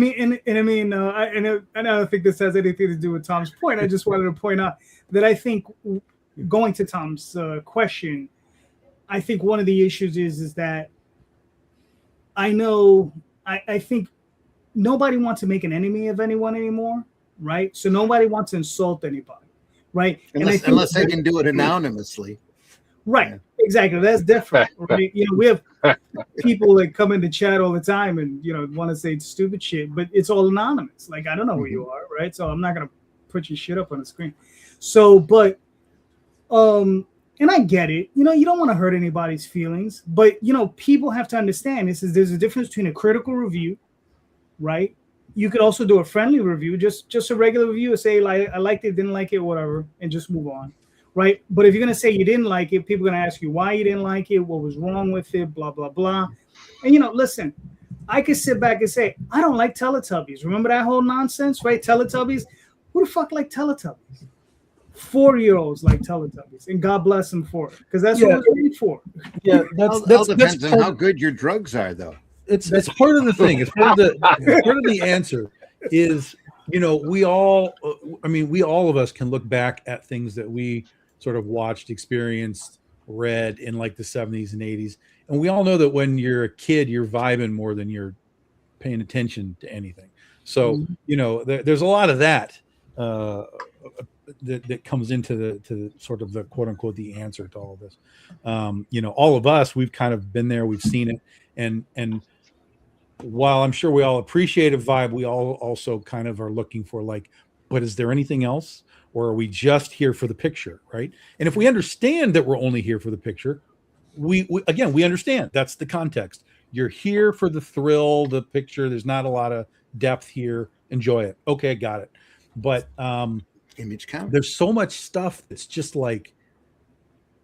don't think this has anything to do with Tom's point. I just wanted to point out that I think, going to Tom's question, I think one of the issues is that I think nobody wants to make an enemy of anyone anymore, right? So nobody wants to insult anybody, right? Unless they can do it anonymously. Right. Yeah. Exactly. That's different. Right? You know, we have people that come into chat all the time and, you know, want to say stupid shit, but it's all anonymous. Like, I don't know who you are. right? So I'm not gonna put your shit up on the screen. So, but and I get it. You know, you don't want to hurt anybody's feelings, but you know, people have to understand there's a difference between a critical review, right? You could also do a friendly review, just a regular review, say like I liked it, didn't like it, whatever, and just move on, right? But if you're gonna say you didn't like it, people are gonna ask you why you didn't like it, what was wrong with it, blah blah blah. And you know, listen, I could sit back and say I don't like Teletubbies. Remember that whole nonsense, right? Teletubbies. Who the fuck like Teletubbies? 4-year-olds like Teletubbies, and God bless them for it, because that's what it's made for. Yeah, All depends on how good your drugs are, though. It's part of the thing. It's part of the answer is, you know, we all of us can look back at things that we sort of watched, experienced, read in like the 70s and 80s, and we all know that when you're a kid, you're vibing more than you're paying attention to anything. So you know, there's a lot of that. That comes into the sort of the quote unquote the answer to all of this. You know, all of us, we've kind of been there, we've seen it, and while I'm sure we all appreciate a vibe, we all also kind of are looking for like, but is there anything else, or are we just here for the picture, right? And if we understand that we're only here for the picture, we understand that's the context. You're here for the thrill, the picture. There's not a lot of depth here. Enjoy it. Okay, got it. But image count. There's so much stuff that's just like,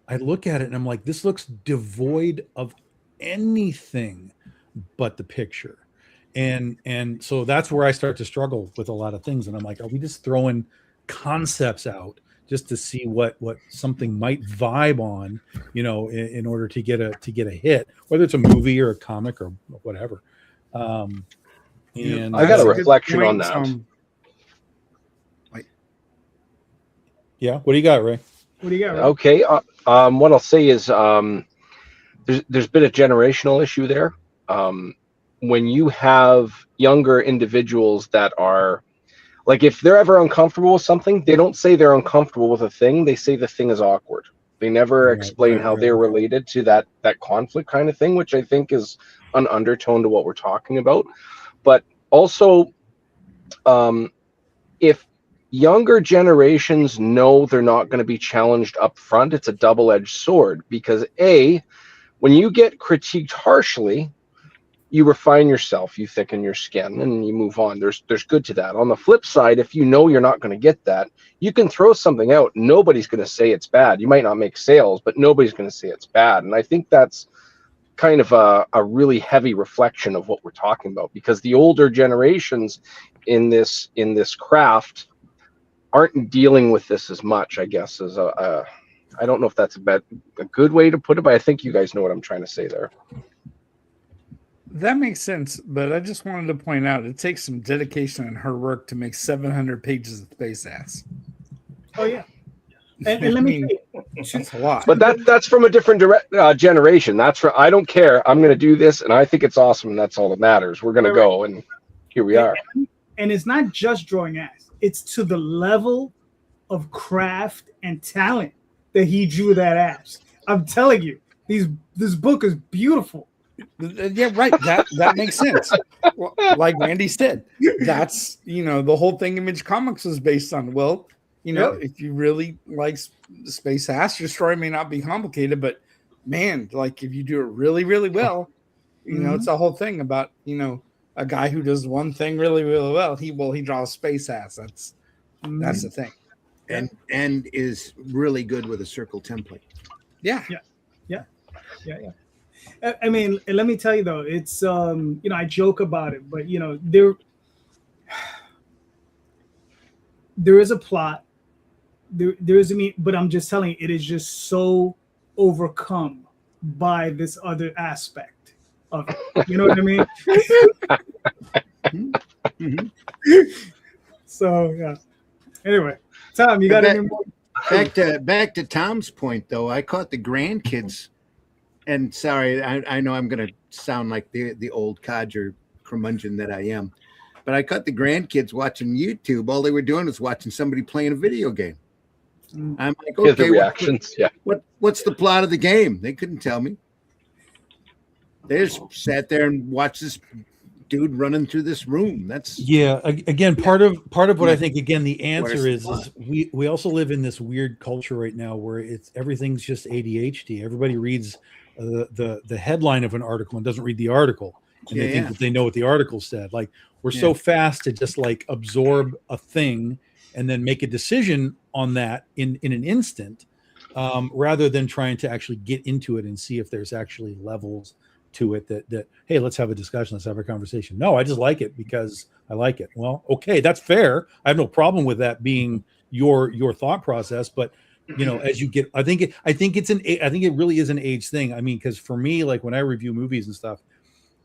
I look at it and I'm like, this looks devoid of anything but the picture. And so that's where I start to struggle with a lot of things. And I'm like, are we just throwing concepts out just to see what something might vibe on, you know, in order to get a hit, whether it's a movie or a comic or whatever. And I got a reflection on that. Yeah, what do you got, Ray? What do you got, Ray? Okay, what I'll say is there's been a generational issue there. When you have younger individuals that are, like, if they're ever uncomfortable with something, they don't say they're uncomfortable with a thing, they say the thing is awkward. They never explain how they're related to that conflict kind of thing, which I think is an undertone to what we're talking about. But also, if younger generations know they're not going to be challenged up front, it's a double-edged sword, because when you get critiqued harshly, you refine yourself, you thicken your skin, and you move on. There's good to that. On the flip side, if you know you're not going to get that, you can throw something out. Nobody's going to say it's bad. You might not make sales, but nobody's going to say it's bad. And I think that's kind of a really heavy reflection of what we're talking about, because the older generations in this craft aren't dealing with this as much, I guess, as I don't know if that's a good way to put it, but I think you guys know what I'm trying to say there. That makes sense, but I just wanted to point out it takes some dedication in her work to make 700 pages of space ass. Oh yeah, and let me tell you, That's a lot. But that's from a different generation. That's for, I don't care. I'm going to do this, and I think it's awesome, and that's all that matters. We're going to go, and here we are. And it's not just drawing ass; it's to the level of craft and talent that he drew that ass. I'm telling you, this book is beautiful. Yeah, right. That makes sense. Well, like Randy said, that's, you know, the whole thing Image Comics was based on. Well, you know, if you really like space ass, your story may not be complicated, but man, like if you do it really, really well, you know, it's a whole thing about, you know, a guy who does one thing really, really well. He draws space ass. That's the thing. And is really good with a circle template. Yeah. I mean, let me tell you though, it's you know, I joke about it, but you know, there is a plot, there is but I'm just telling you, it is just so overcome by this other aspect of it. You know what I mean? So yeah. Anyway, Tom, you got any more? Back to Tom's point though, I caught the grandkids. And sorry, I know I'm going to sound like the old codger curmudgeon that I am, but I caught the grandkids watching YouTube. All they were doing was watching somebody playing a video game. I'm like, okay, the reactions, what's the plot of the game? They couldn't tell me. They just sat there and watched this dude running through this room. That's Again, part of what Yeah. I think, again, the answer Where's the is we also live in this weird culture right now where everything's just ADHD. Everybody reads the headline of an article and doesn't read the article, and they think that they know what the article said. Like, we're so fast to just like absorb a thing and then make a decision on that in an instant, rather than trying to actually get into it and see if there's actually levels to it that hey, let's have a discussion, let's have a conversation. No, I just like it because I like it. Well, okay, that's fair. I have no problem with that being your thought process, but as you get, I think it really is an age thing. I mean, because for me, like when I review movies and stuff,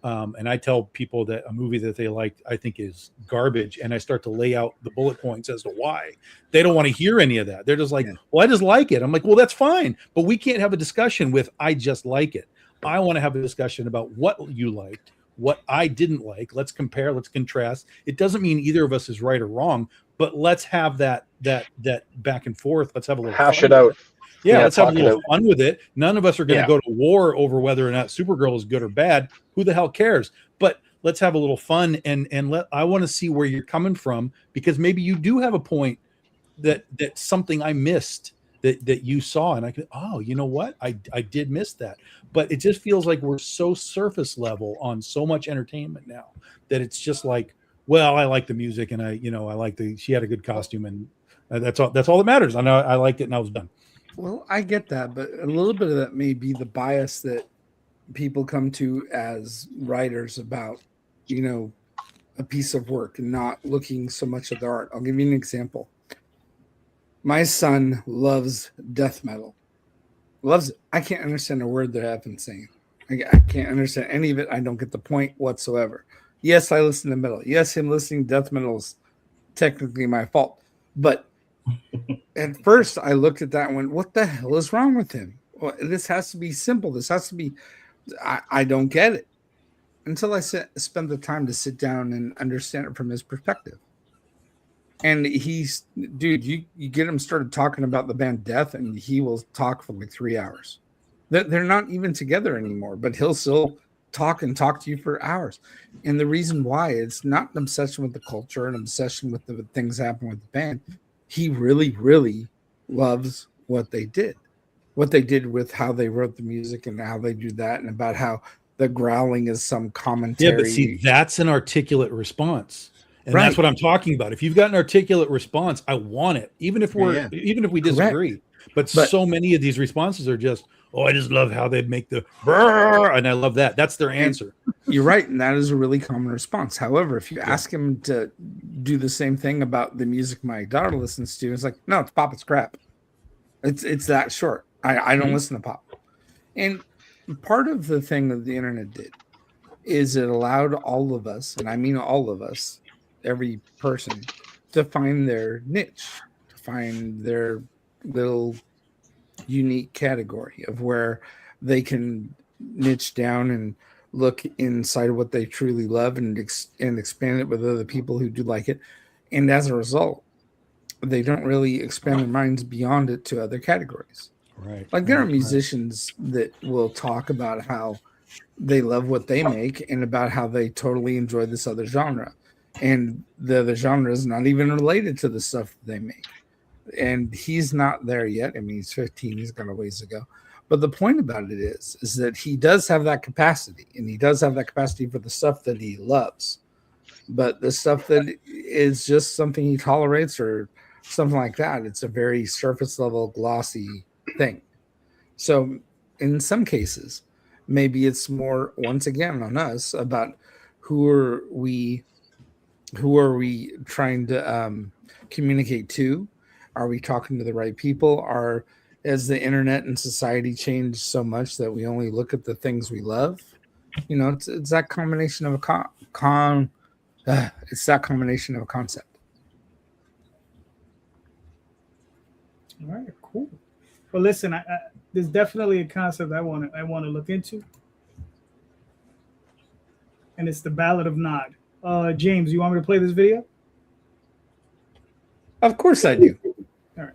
and I tell people that a movie that they liked, I think is garbage, and I start to lay out the bullet points as to why, they don't want to hear any of that. They're just like, well, I just like it. I'm like, well, that's fine, but we can't have a discussion with I just like it. I want to have a discussion about what you liked, what I didn't like. Let's compare, let's contrast. It doesn't mean either of us is right or wrong, but let's have that back and forth. Let's have a little hash fun it out. Yeah, let's have a little fun with it. None of us are going to go to war over whether or not Supergirl is good or bad. Who the hell cares? But let's have a little fun, and I want to see where you're coming from, because maybe you do have a point that something I missed that you saw, and I could, oh, you know what? I did miss that. But it just feels like we're so surface level on so much entertainment now that it's just like, well, I like the music, and I like she had a good costume, and that's all that matters. I know I liked it and I was done. Well, I get that, but a little bit of that may be the bias that people come to as writers about, a piece of work and not looking so much at the art. I'll give you an example. My son loves death metal. Loves it. I can't understand a word they're having saying. I can't understand any of it. I don't get the point whatsoever. Yes, I listen to metal. Yes, him listening to death metal is technically my fault. But at first, I looked at that and went, what the hell is wrong with him? Well, this has to be simple. This has to be, I don't get it. Until I spent the time to sit down and understand it from his perspective. And dude, you get him started talking about the band Death, and he will talk for like 3 hours. They're not even together anymore, but he'll still talk to you for hours. And the reason why, it's not an obsession with the culture, an obsession with the things happening with the band. He really, really loves what they did with how they wrote the music and how they do that, and about how the growling is some commentary. Yeah, but see, that's an articulate response. And that's what I'm talking about. If you've got an articulate response, I want it, even if we disagree. Correct. But so many of these responses are just, oh, I just love how they make the brrr, and I love that. That's their answer. You're right, and that is a really common response. However, if you ask him to do the same thing about the music my daughter listens to, it's like, no, it's pop, it's crap. It's that short. I don't listen to pop. And part of the thing that the internet did is it allowed all of us, and I mean all of us, every person, to find their niche, to find their little unique category of where they can niche down and look inside of what they truly love and expand it with other people who do like it. And as a result, they don't really expand their minds beyond it to other categories. Right. Like there are musicians that will talk about how they love what they make and about how they totally enjoy this other genre. And the other genre is not even related to the stuff they make. And he's not there yet. I mean, he's 15. He's got a ways to go. But the point about it is that he does have that capacity, and he does have that capacity for the stuff that he loves. But the stuff that is just something he tolerates or something like that, it's a very surface level, glossy thing. So in some cases, maybe it's more, once again, on us about who are we trying to communicate to? Are we talking to the right people? Has the internet and society changed so much that we only look at the things we love? It's that combination of it's that combination of a concept. All right, cool. Well, listen, there's definitely a concept I want to look into, and it's the Ballad of Nod. James, you want me to play this video? Of course I do. All right.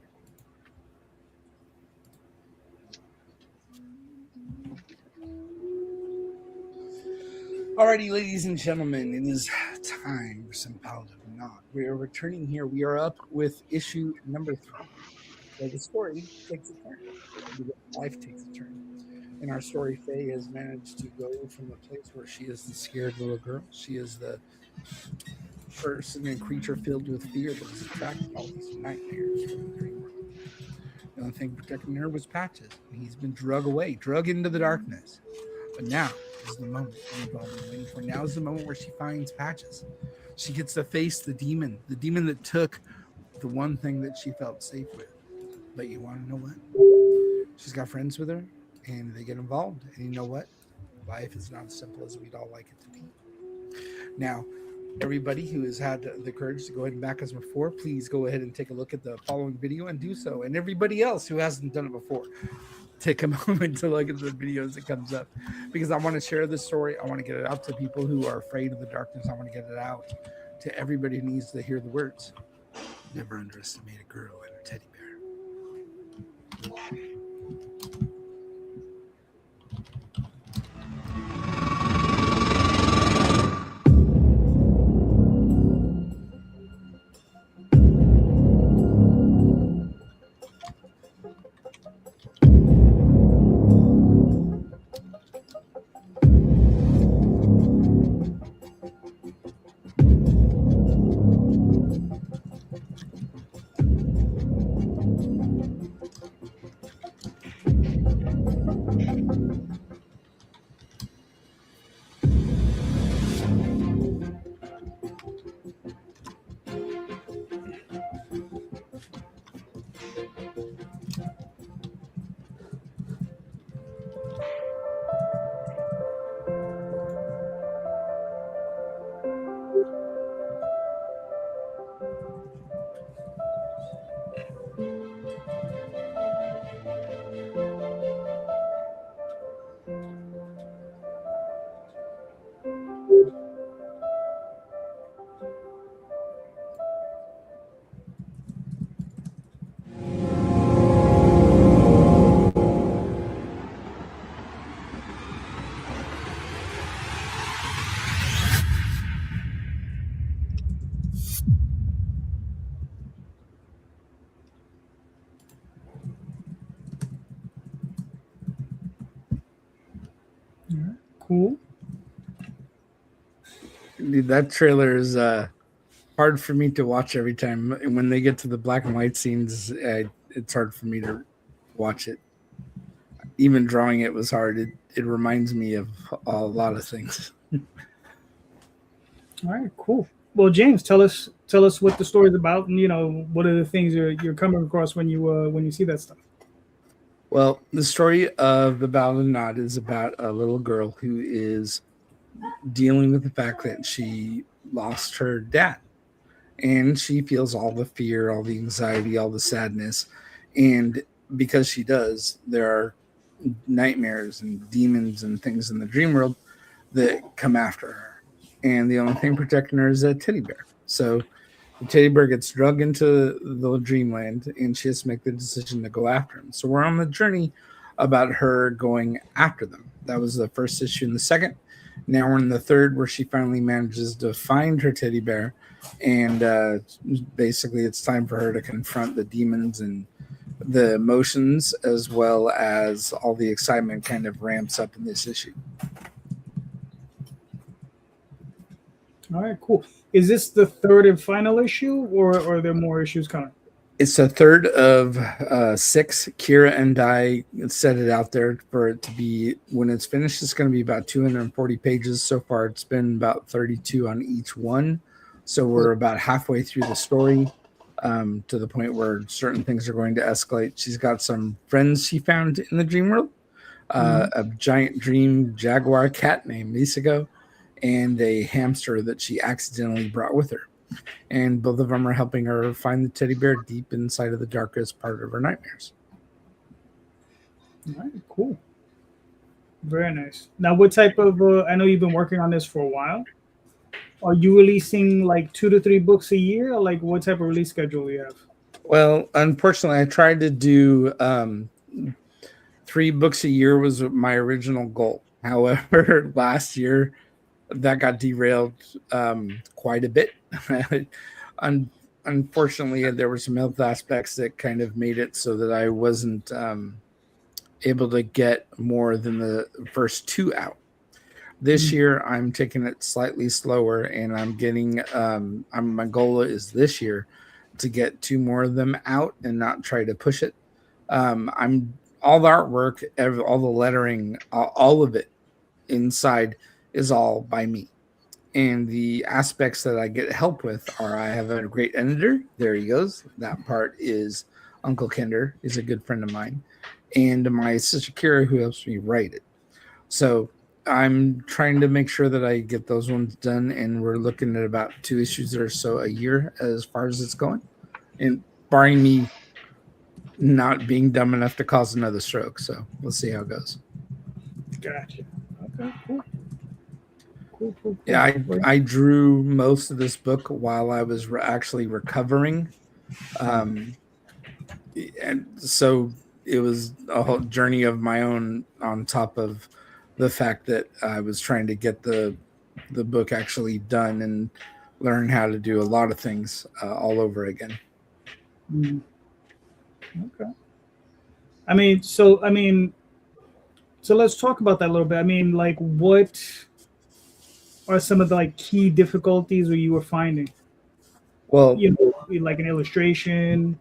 Alrighty, ladies and gentlemen, it is time for some Paladin Nod. We are returning here. We are up with issue number 3. So the story takes a turn. Life takes a turn. In our story, Faye has managed to go from the place where she is the scared little girl. She is the person and creature filled with fear that is attracting all these nightmares from the dream world. The only thing protecting her was Patches. He's been drug into the darkness. But now is the moment we've all been waiting for. Now is the moment where she finds Patches. She gets to face the demon that took the one thing that she felt safe with. But you want to know what? She's got friends with her, and they get involved. And you know what? Life is not as simple as we'd all like it to be. Now, everybody who has had the courage to go ahead and back us before, please go ahead and take a look at the following video and do so. And everybody else who hasn't done it before, take a moment to look at the videos that comes up, because I want to share this story. I want to get it out to people who are afraid of the darkness. I want to get it out to everybody who needs to hear the words. Never underestimate a girl and her teddy bear. Cool. Dude, that trailer is hard for me to watch every time. When they get to the black and white scenes, it's hard for me to watch it. Even drawing it was hard. It reminds me of a lot of things. All right, cool. Well, James, tell us what the story's about, and what are the things you're coming across when you see that stuff. Well, the story of the Battle of Nod is about a little girl who is dealing with the fact that she lost her dad, and she feels all the fear, all the anxiety, all the sadness, and because she does, there are nightmares and demons and things in the dream world that come after her, and the only thing protecting her is a teddy bear. So the teddy bear gets drugged into the dreamland, and she has to make the decision to go after him. So we're on the journey about her going after them. That was the first issue. In the second, now we're in the third, where she finally manages to find her teddy bear, and basically it's time for her to confront the demons, and the emotions as well as all the excitement kind of ramps up in this issue. All right, cool. Is this the third and final issue, or are there more issues coming? It's a third of 6. Kira and I set it out there for it to be, when it's finished, it's going to be about 240 pages. So far, it's been about 32 on each one. So we're about halfway through the story, to the point where certain things are going to escalate. She's got some friends she found in the dream world, a giant dream jaguar cat named Misago, and a hamster that she accidentally brought with her. And both of them are helping her find the teddy bear deep inside of the darkest part of her nightmares. All right, cool. Very nice. Now, what type of, I know you've been working on this for a while. Are you releasing like 2 to 3 books a year? Or like what type of release schedule do you have? Well, unfortunately, I tried to do 3 books a year was my original goal. However, last year that got derailed quite a bit. Unfortunately, there were some health aspects that kind of made it so that I wasn't able to get more than the first 2 out. This year, I'm taking it slightly slower, and I'm getting. My goal is this year to get 2 more of them out and not try to push it. I'm all the artwork, all the lettering, all of it inside is all by me. And the aspects that I get help with are I have a great editor. There he goes. That part is Uncle Kender, is a good friend of mine. And my sister Kira, who helps me write it. So I'm trying to make sure that I get those ones done. And we're looking at about 2 issues or so a year as far as it's going. And barring me not being dumb enough to cause another stroke. So we'll see how it goes. Gotcha. Okay, cool. Cool. Yeah, I drew most of this book while I was actually recovering. And so it was a whole journey of my own on top of the fact that I was trying to get the book actually done and learn how to do a lot of things all over again. Okay. So let's talk about that a little bit. I mean, like, what are some of the key difficulties where you were finding? Well, like an illustration.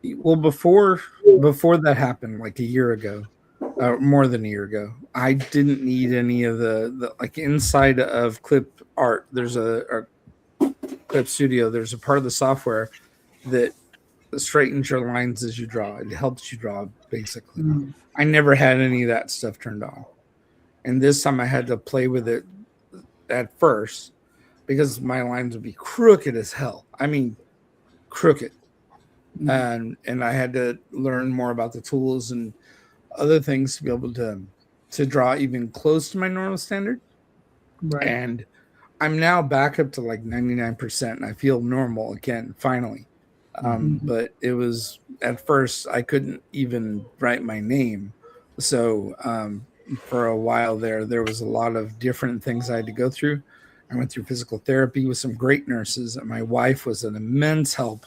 Well, before that happened, like a year ago, more than a year ago, I didn't need any of the like inside of Clip Art. There's a Clip Studio. There's a part of the software that straightens your lines as you draw. It helps you draw, basically. I never had any of that stuff turned on, and this time I had to play with it at first because my lines would be crooked as hell. I mean, crooked. And I had to learn more about the tools and other things to be able to draw even close to my normal standard. Right. And I'm now back up to like 99%, and I feel normal again, finally. But it was, at first, I couldn't even write my name. So for a while there was a lot of different things I had to go through. I went through physical therapy with some great nurses, and my wife was an immense help.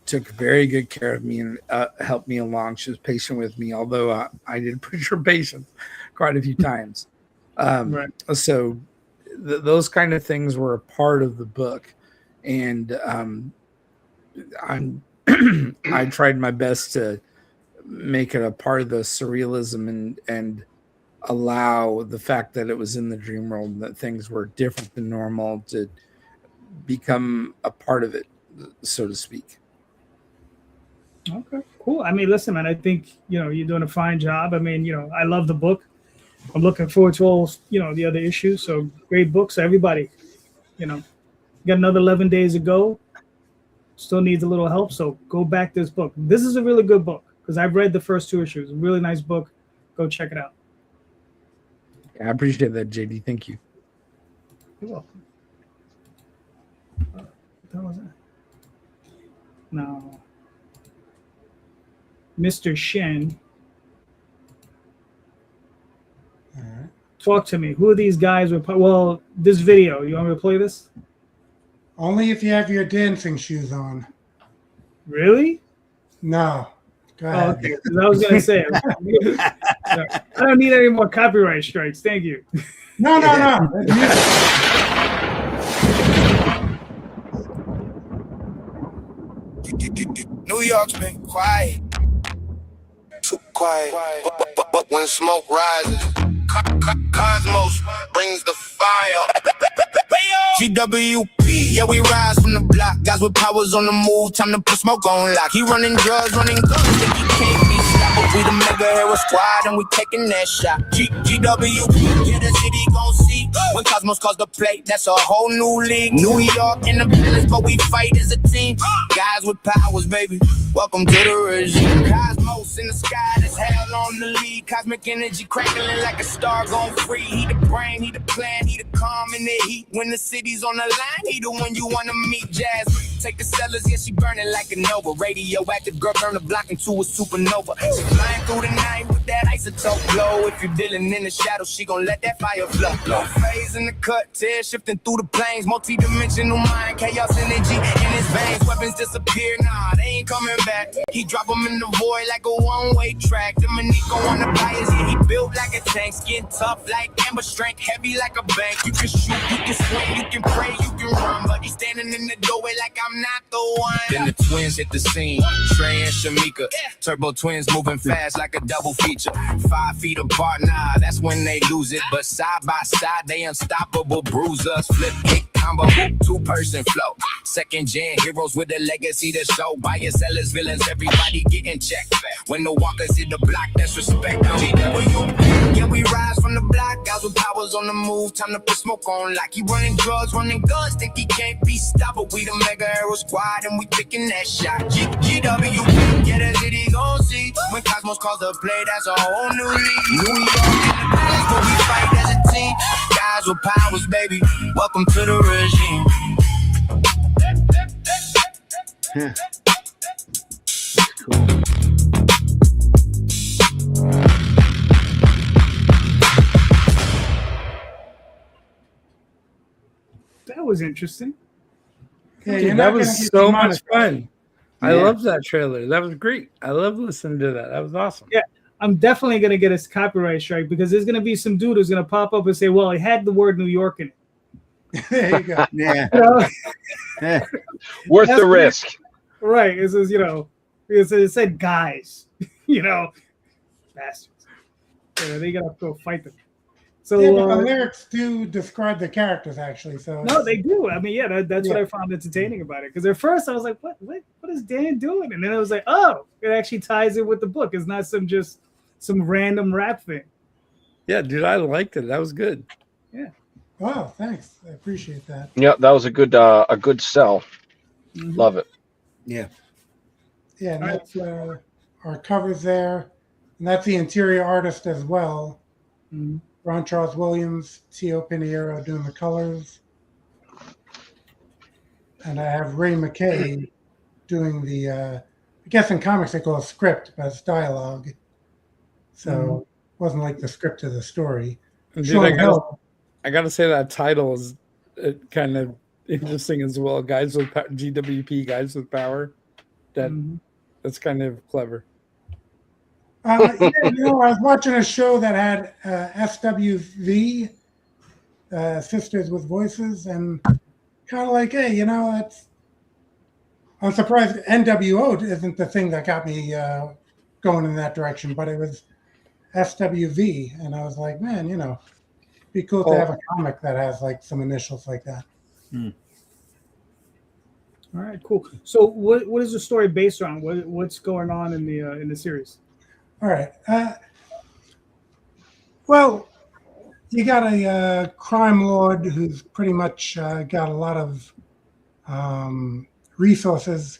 Took very good care of me and helped me along. She was patient with me, although I did push her patience quite a few times. Right. So those kind of things were a part of the book, and I tried my best to make it a part of the surrealism and allow the fact that it was in the dream world and that things were different than normal to become a part of it, so to speak. Okay, cool. I mean, listen, man, I think, you're doing a fine job. I mean, I love the book. I'm looking forward to all, the other issues. So great book. So everybody, got another 11 days to go. Still needs a little help. So go back this book. This is a really good book because I've read the first 2 issues. Really nice book. Go check it out. I appreciate that, JD. Thank you. You're welcome. What was that? No. Mr. Sehn. All right. Talk to me. Who are these guys? Well, this video. You want me to play this? Only if you have your dancing shoes on. Really? No. Go Oh, ahead. okay. 'Cause I was going to say, I don't need any more copyright strikes. Thank you. No. New York's been quiet, too quiet. But when smoke rises, Cosmos brings the fire. GWP, yeah, we rise from the block. Guys with powers on the move, time to put smoke on lock. He running drugs, running guns, think he can't be stopped. We the mega hero squad and we taking that shot. GWP, yeah, the city gon' see. When Cosmos calls the plate, that's a whole new league. New York in the business, but we fight as a team. Guys with powers, baby, welcome to the regime. Cosmos in the sky, that's hell on the lead. Cosmic energy crackling like a star going free. He the brain, he the plan, he the calm in the heat. When the city's on the line, he the one you wanna meet. Jazz, take the sellers, yeah, she burning like a nova. Radioactive girl, burn the block into a supernova. She flying through the night with that isotope glow. If you're dealing in the shadow, she gon' let that fire flow. Low phase in the cut, tear shifting through the planes. Multi-dimensional mind, chaos energy in his veins. Weapons disappear, nah, they ain't coming back. He drop them in the void like a one-way track. Dominico on the pliers, yeah, he built like a tank. Skin tough like amber strength, heavy like a bank. You can shoot, you can swing, you can pray, you can run. But he's standing in the doorway like I'm not the one. Then the twins hit the scene, Trey and Shamika. Turbo twins moving fast like a double feature. 5 feet apart, nah, that's when they lose it. But side by side, they unstoppable bruisers. Flip, kick, combo, 2-person flow. Second gen heroes with a legacy to show. Buyers, sellers, villains, everybody getting checked. When the walkers hit the block, that's respect. GW, yeah, we rise from the block. Guys with powers on the move, time to put smoke on. Like he running drugs, running guns, think he can't be stopped. But we the mega hero squad and we picking that shot. GW, get a city gon' see. When Cosmos calls the play, that's a whole new league. New York in the palace, but we fight as a team. Guys with powers, baby, welcome to the regime. Yeah. That's cool. That was interesting. Yeah, Dude, you're that not was gonna get so too much fun. I Yeah. loved that trailer. That was great. I love listening to that. That was awesome. Yeah. I'm definitely going to get a copyright strike because there's going to be some dude who's going to pop up and say, well, it had the word New York in it. There you go. Yeah. You know? Yeah. Worth That's the what- risk. Right. It says, it said guys, bastards. They got to go fight them. So, Yeah, but the lyrics do describe the characters actually. So no, they do. I mean, that's what Yeah. I found entertaining about it. Because at first I was like, what is Dan doing? And then I was like, oh, it actually ties in with the book. It's not some random rap thing. Yeah, dude, I liked it. That was good. Wow, thanks. I appreciate that. Yeah, that was a good sell. Mhm. Love it. Yeah, and All right. that's our covers there, and that's the interior artist as well. Mhm. Ron Charles Williams, Tio Pinheiro doing the colors, and I have Ray McKay doing the. I guess in comics they call it script, but it's dialogue. So it wasn't like the script of the story. Dude, Sean Hill, I gotta say that title is kind of interesting as well. Guys with GWP, guys with power. That's kind of clever. I was watching a show that had SWV, Sisters with Voices, and kind of like, hey, that's. I'm surprised NWO isn't the thing that got me going in that direction, but it was SWV, and I was like, man, be cool to have a comic that has like some initials like that. All right, cool. So what is the story based on? What's going on in the series? All right. Well, you got a crime lord who's pretty much got a lot of resources,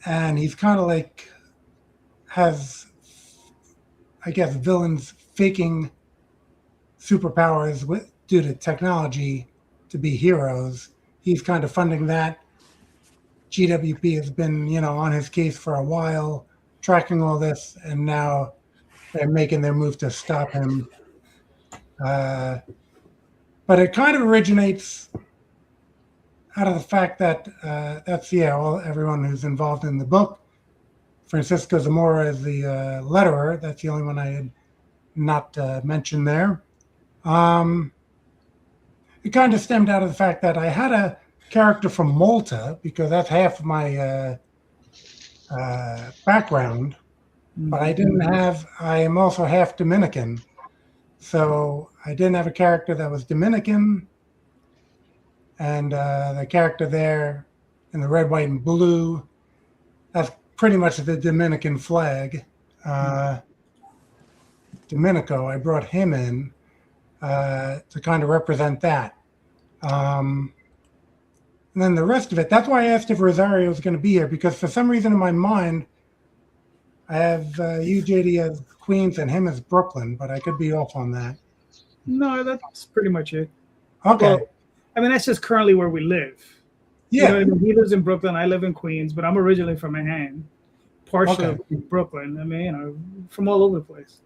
and he's kind of like has, I guess, villains faking superpowers due to technology to be heroes. He's kind of funding that. GWP has been, on his case for a while, tracking all this, and now they're making their move to stop him. But it kind of originates out of the fact that everyone who's involved in the book. Francisco Zamora is the letterer. That's the only one I had not mentioned there. It kind of stemmed out of the fact that I had a character from Malta, because that's half of my background, but I am also half Dominican. So I didn't have a character that was Dominican, and the character there in the red, white, and blue, that's pretty much the Dominican flag. Domenico, I brought him in to kind of represent that. And then the rest of it, that's why I asked if Rosario was going to be here, because for some reason in my mind, I have you, JD, as Queens and him as Brooklyn, but I could be off on that. No, that's pretty much it. Okay. Well, I mean, that's just currently where we live. Yeah. He lives in Brooklyn. I live in Queens, but I'm originally from Manhattan. parts Okay. of Brooklyn. I mean, from all over the place.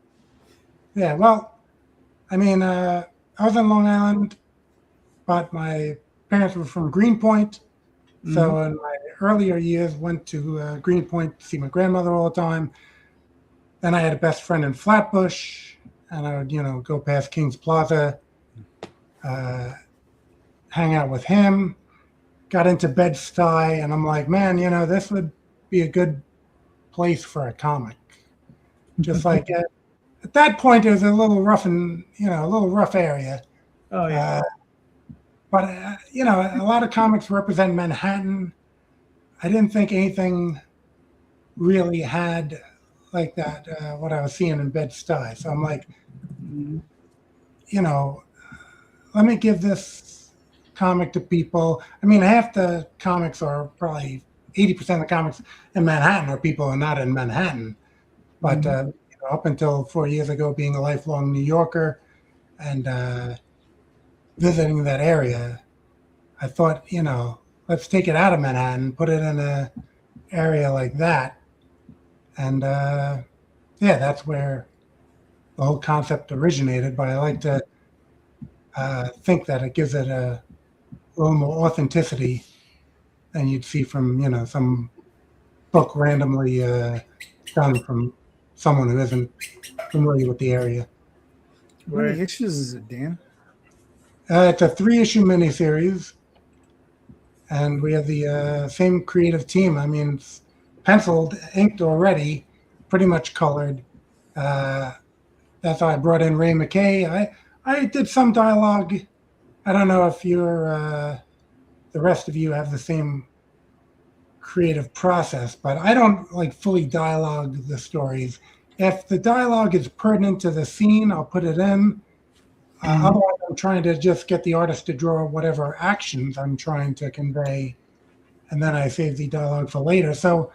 Yeah, well, I mean, I was in Long Island, but my parents were from Greenpoint. So in my earlier years, went to Greenpoint to see my grandmother all the time. Then I had a best friend in Flatbush, and I would, go past Kings Plaza, hang out with him. Got into Bed-Stuy, and I'm like, man, this would be a good place for a comic. Just like at that point, it was a little rough and a little rough area. Oh yeah. But a lot of comics represent Manhattan. I didn't think anything really had like that. What I was seeing in Bed-Stuy. So I'm like, let me give this comic to people. I mean, half the comics are probably 80% of the comics in Manhattan are people who are not in Manhattan. But up until 4 years ago, being a lifelong New Yorker and visiting that area, I thought, let's take it out of Manhattan, put it in a area like that. And that's where the whole concept originated. But I like to think that it gives it a little more authenticity than you'd see from, some book randomly done from someone who isn't familiar with the area. How many issues is it, Dan? It's a 3-issue miniseries, and we have the same creative team. I mean, it's penciled, inked already, pretty much colored. That's why I brought in Ray McKay. I did some dialogue. I don't know if the rest of you have the same creative process, but I don't like fully dialogue the stories. If the dialogue is pertinent to the scene, I'll put it in. Otherwise, I'm trying to just get the artist to draw whatever actions I'm trying to convey, and then I save the dialogue for later. So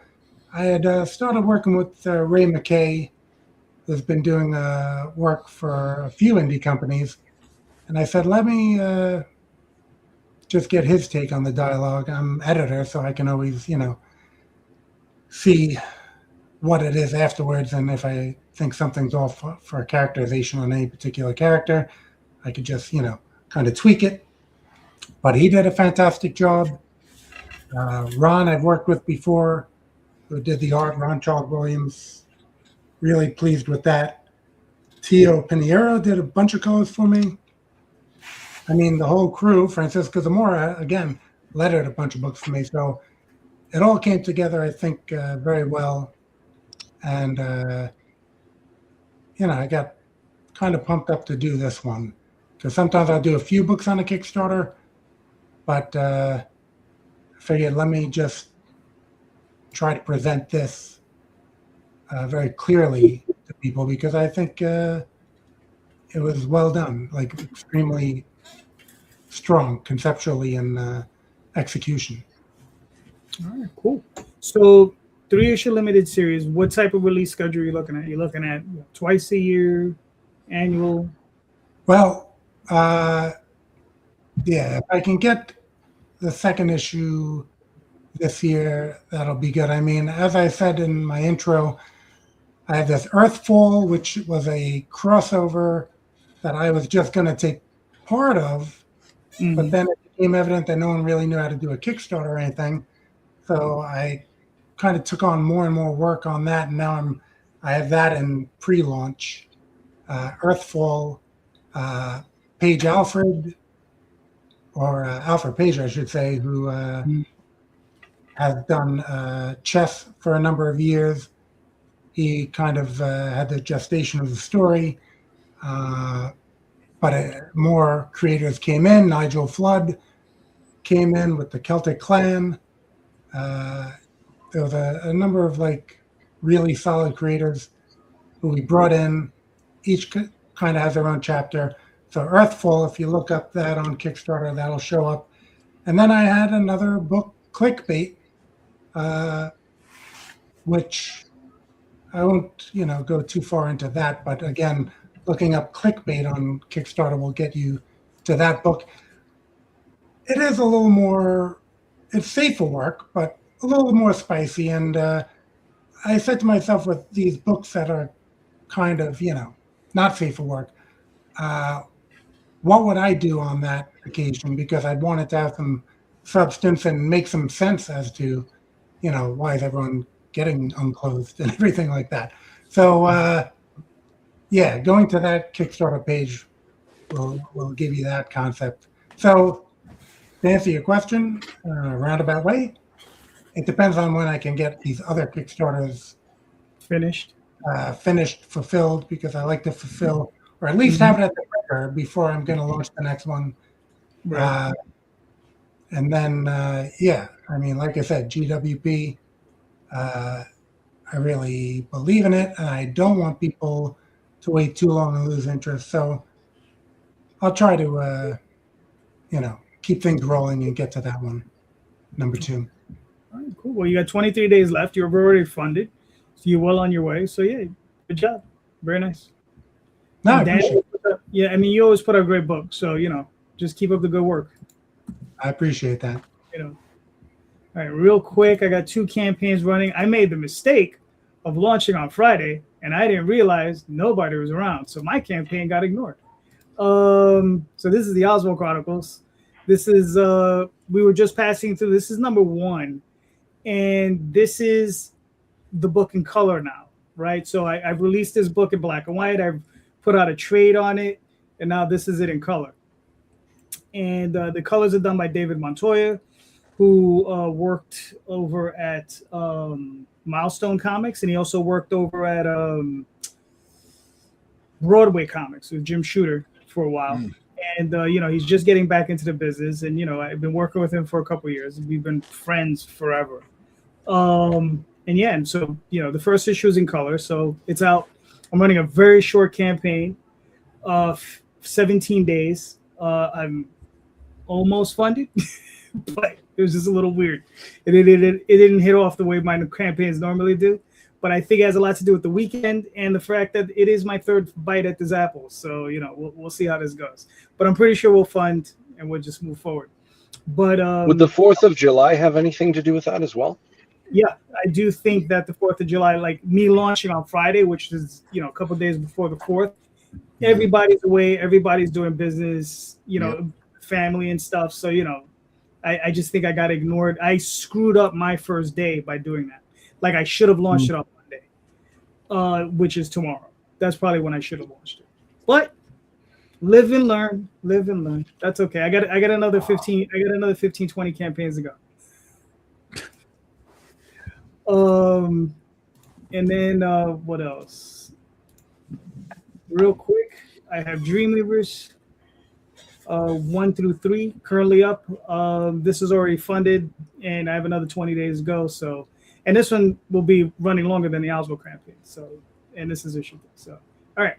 I had started working with Ray McKay, who's been doing work for a few indie companies, and I said, let me just get his take on the dialogue. I'm editor, so I can always, see what it is afterwards, and if I think something's off for a characterization on any particular character, I could just, kind of tweak it. But he did a fantastic job. Ron, I've worked with before, who did the art, Ron Charles Williams. Really pleased with that. Tio Pinheiro did a bunch of colors for me. I mean, the whole crew, Francisco Zamora, again, lettered a bunch of books for me. So it all came together, I think, very well. And, I got kind of pumped up to do this one. Because sometimes I'll do a few books on a Kickstarter, but I figured let me just try to present this very clearly to people, because I think it was well done, like extremely strong conceptually and execution. All right, cool. So 3-issue limited series, what type of release schedule are you looking at? You're looking at twice a year, annual? Well, if I can get the second issue this year, that'll be good. I mean, as I said in my intro, I have this Earthfall, which was a crossover that I was just going to take part of, but then it became evident that no one really knew how to do a Kickstarter or anything. So I kind of took on more and more work on that, and now I have that in pre-launch. Earthfall, Page Alfred, or Alfred Page, I should say, who has done chess for a number of years. He kind of had the gestation of the story, but more creators came in. Nigel Flood came in with the Celtic Clan. There was a number of really solid creators who we brought in. Each kind of has their own chapter. So Earthfall, if you look up that on Kickstarter, that'll show up. And then I had another book, Clickbait, which I won't, go too far into that. But again, looking up Clickbait on Kickstarter will get you to that book. It is a little more, it's safer work, but a little more spicy. And I said to myself with these books that are kind of, not safe for work, what would I do on that occasion? Because I'd want it to have some substance and make some sense as to, why is everyone getting unclothed and everything like that. So, going to that Kickstarter page will give you that concept. So, to answer your question, roundabout way, it depends on when I can get these other Kickstarters Finished. fulfilled, because I like to fulfill, or at least have it at the printer before I'm going to launch the next one. Right. And then, I mean, like I said, GWP, I really believe in it, and I don't want people to wait too long and lose interest. So I'll try to, keep things rolling and get to that one, number 2. All right, cool. Well, you got 23 days left. You're already funded, so you're well on your way. So yeah, good job. Very nice. No, I Dan, appreciate it. yeah, I mean, you always put out great books, so just keep up the good work. I appreciate that. All right, real quick, I got 2 campaigns running. I made the mistake of launching on Friday, and I didn't realize nobody was around, so my campaign got ignored. So this is the Oswald Chronicles. This is we were just passing through. This is number 1, and this is the book in color now, right? So I've released this book in black and white. I've put out a trade on it, and now this is it in color. And the colors are done by David Montoya, who worked over at Milestone Comics, and he also worked over at Broadway Comics with Jim Shooter for a while. And he's just getting back into the business, and I've been working with him for a couple of years. We've been friends forever. And so the first issue is in color, so it's out. I'm running a very short campaign of 17 days. I'm almost funded, but it was just a little weird. It didn't hit off the way my campaigns normally do. But I think it has a lot to do with the weekend and the fact that it is my 3rd bite at this apple. So, we'll see how this goes. But I'm pretty sure we'll fund and we'll just move forward. But would the 4th of July have anything to do with that as well? Yeah, I do think that the 4th of July, like me launching on Friday, which is, a couple of days before the 4th, everybody's away, everybody's doing business, family and stuff. So, I just think I got ignored. I screwed up my first day by doing that. Like I should have launched it on Monday, which is tomorrow. That's probably when I should have launched it. But live and learn. That's okay. I got another 15. I got another 15, 20 campaigns to go. And then what else? Real quick, I have Dreamweavers 1 through 3 currently up. This is already funded, and I have another 20 days to go. So. And this one will be running longer than the Oswald campaign. So, and this is issue 3. So, all right.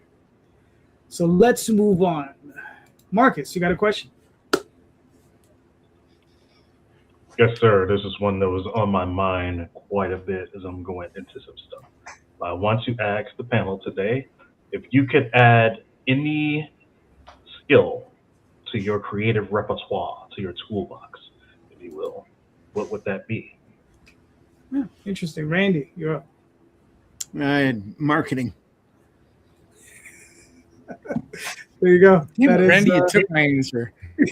So let's move on. Marcus, you got a question? Yes, sir. This is one that was on my mind quite a bit as I'm going into some stuff. I want to ask the panel today, if you could add any skill to your creative repertoire, to your toolbox, if you will, what would that be? Yeah, interesting. Randy, you're up. Marketing. There you go. Damn, Randy, you took my answer. You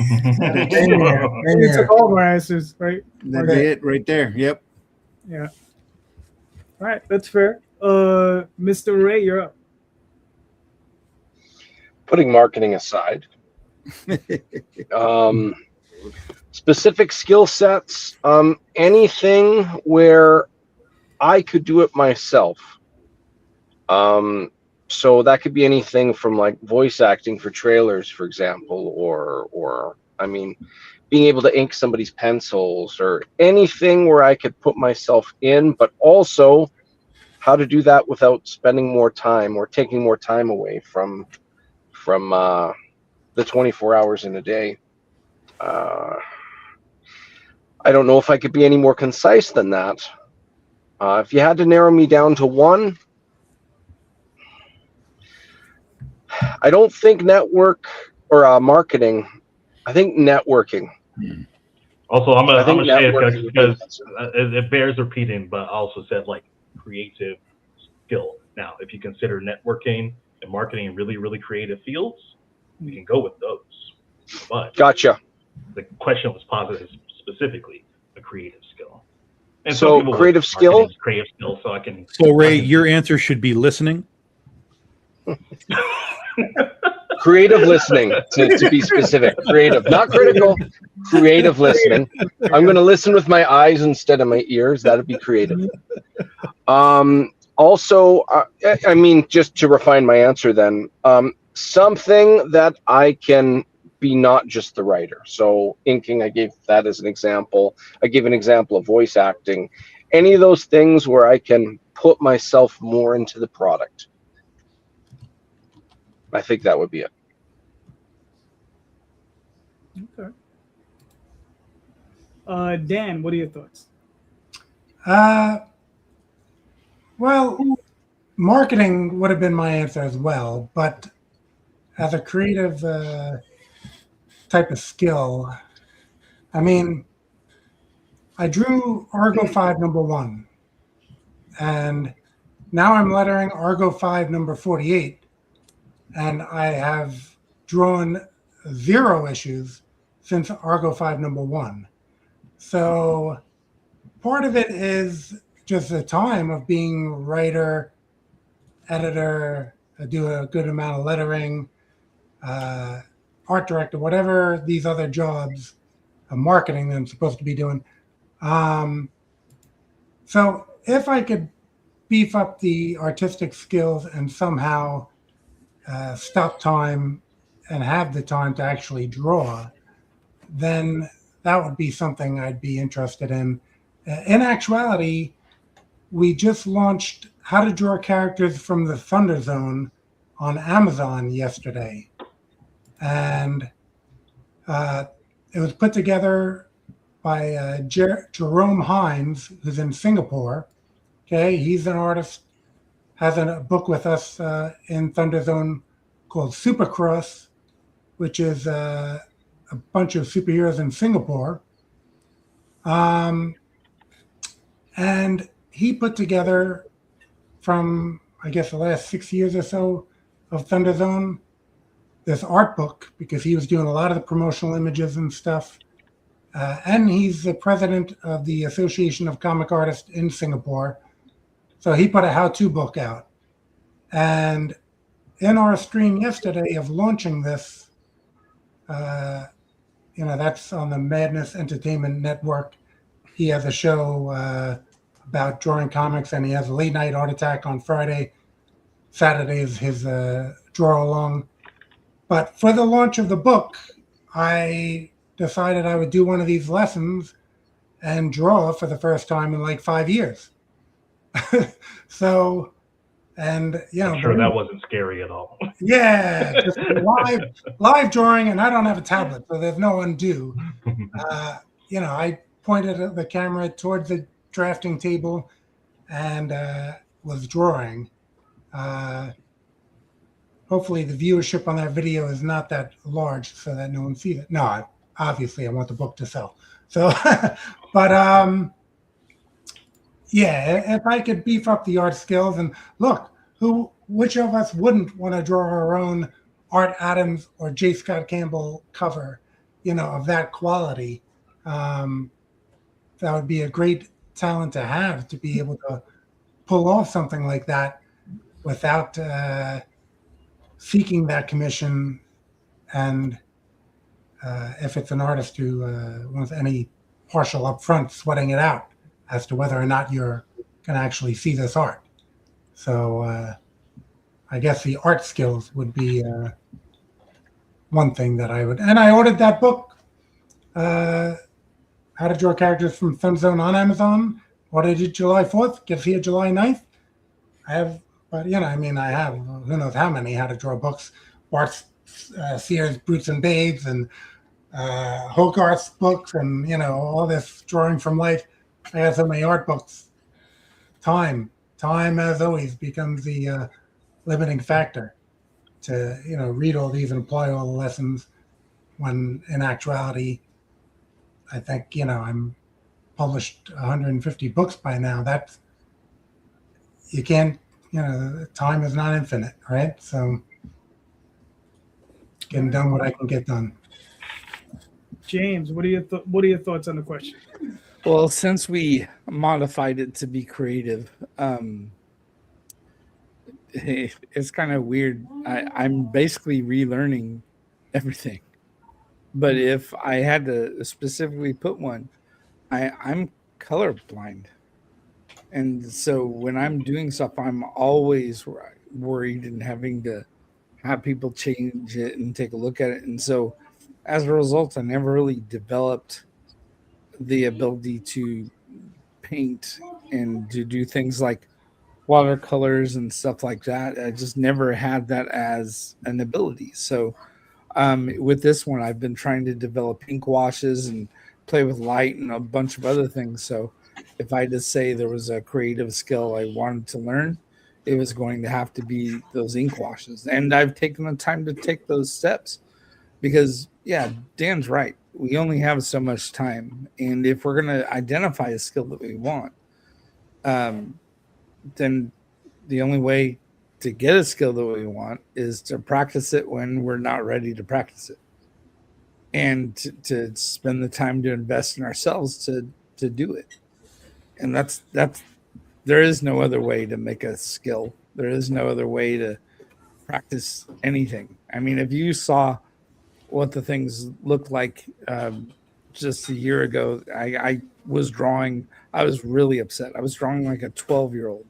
took all my answers, right? That'd be it right there. Yep. Yeah. All right, that's fair. Mr. Ray, you're up. Putting marketing aside, specific skill sets, anything where I could do it myself. So that could be anything from like voice acting for trailers, for example, or I mean, being able to ink somebody's pencils or anything where I could put myself in, but also how to do that without spending more time or taking more time away from the 24 hours in a day. I don't know if I could be any more concise than that. If you had to narrow me down to one, I don't think network or marketing. I think networking. Also, I'm gonna say it networking because it bears repeating, but I also said like creative skill. Now, if you consider networking and marketing in really, really creative fields, we can go with those. But Gotcha. the question was posited specifically a creative skill. And So some people creative would skill? marketing is creative skill, so I can. So Ray, your answer should be listening. Creative listening, to be specific. Creative, not critical. Creative listening. I'm going to listen with my eyes instead of my ears. That'd be creative. Also, I mean, just to refine my answer then, something that I can be not just the writer. So inking, I gave that as an example. I gave an example of voice acting. Any of those things where I can put myself more into the product. I think that would be it. Okay. Dan, what are your thoughts? Well, marketing would have been my answer as well, but as a creative type of skill, I mean, I drew Argo 5 #1, and now I'm lettering Argo 5 #48, and I have drawn 0 issues since Argo 5 #1. So part of it is just the time of being writer, editor, do a good amount of lettering, art director, whatever these other jobs, marketing that I'm supposed to be doing. So if I could beef up the artistic skills and somehow stop time and have the time to actually draw, then that would be something I'd be interested in. In actuality, we just launched How to Draw Characters from the Thunder Zone on Amazon yesterday. And it was put together by Jerome Hines, who's in Singapore. Okay, he's an artist, has a book with us in Thunder Zone called Supercross, which is a bunch of superheroes in Singapore. And he put together, from, I guess, the last 6 years or so of Thunder Zone, this art book, because he was doing a lot of the promotional images and stuff. And he's the president of the Association of Comic Artists in Singapore. So he put a how-to book out. And in our stream yesterday of launching this, that's on the Madness Entertainment Network. He has a show about drawing comics, and he has a late night art attack on Friday. Saturday is his draw along. But for the launch of the book, I decided I would do one of these lessons and draw for the first time in like 5 years. So, and I'm sure that wasn't scary at all. Yeah, just live drawing, and I don't have a tablet, so there's no undo. I pointed the camera towards the drafting table and was drawing. Hopefully the viewership on that video is not that large so that no one sees it. No, obviously I want the book to sell. So, but yeah, if I could beef up the art skills, and look, which of us wouldn't want to draw our own Art Adams or J. Scott Campbell cover, of that quality? That would be a great talent to have, to be able to pull off something like that without seeking that commission. And if it's an artist who wants any partial upfront, sweating it out as to whether or not you're going to actually see this art. So I guess the art skills would be one thing that I would. And I ordered that book, How to Draw Characters from Thunder Zone, on Amazon. Ordered it July 4th. Gets here July 9th. I have, but I have who knows how many How to Draw books. Bart Sears, Brutes and Babes, and Hogarth's books, and all this drawing from life. I have so many art books. Time as always becomes the limiting factor to read all these and apply all the lessons, when in actuality I think I'm published 150 books by now. That's you can't, time is not infinite, right? So getting done what I can get done. James, what are your thoughts on the question? Well, since we modified it to be creative, it's kind of weird. I'm basically relearning everything. But if I had to specifically put one, I'm colorblind. And so when I'm doing stuff, I'm always worried and having to have people change it and take a look at it. And so as a result, I never really developed the ability to paint and to do things like watercolors and stuff like that. I just never had that as an ability. So with this one, I've been trying to develop ink washes and play with light and a bunch of other things. So if I just say there was a creative skill I wanted to learn, it was going to have to be those ink washes. And I've taken the time to take those steps because, yeah, Dan's right. We only have so much time. And if we're going to identify a skill that we want, then the only way to get a skill that we want is to practice it when we're not ready to practice it. And to spend the time to invest in ourselves to do it. And that's there is no other way to make a skill. There is no other way to practice anything. I mean, if you saw what the things looked like just a year ago, I was drawing. I was really upset. I was drawing like a 12-year-old.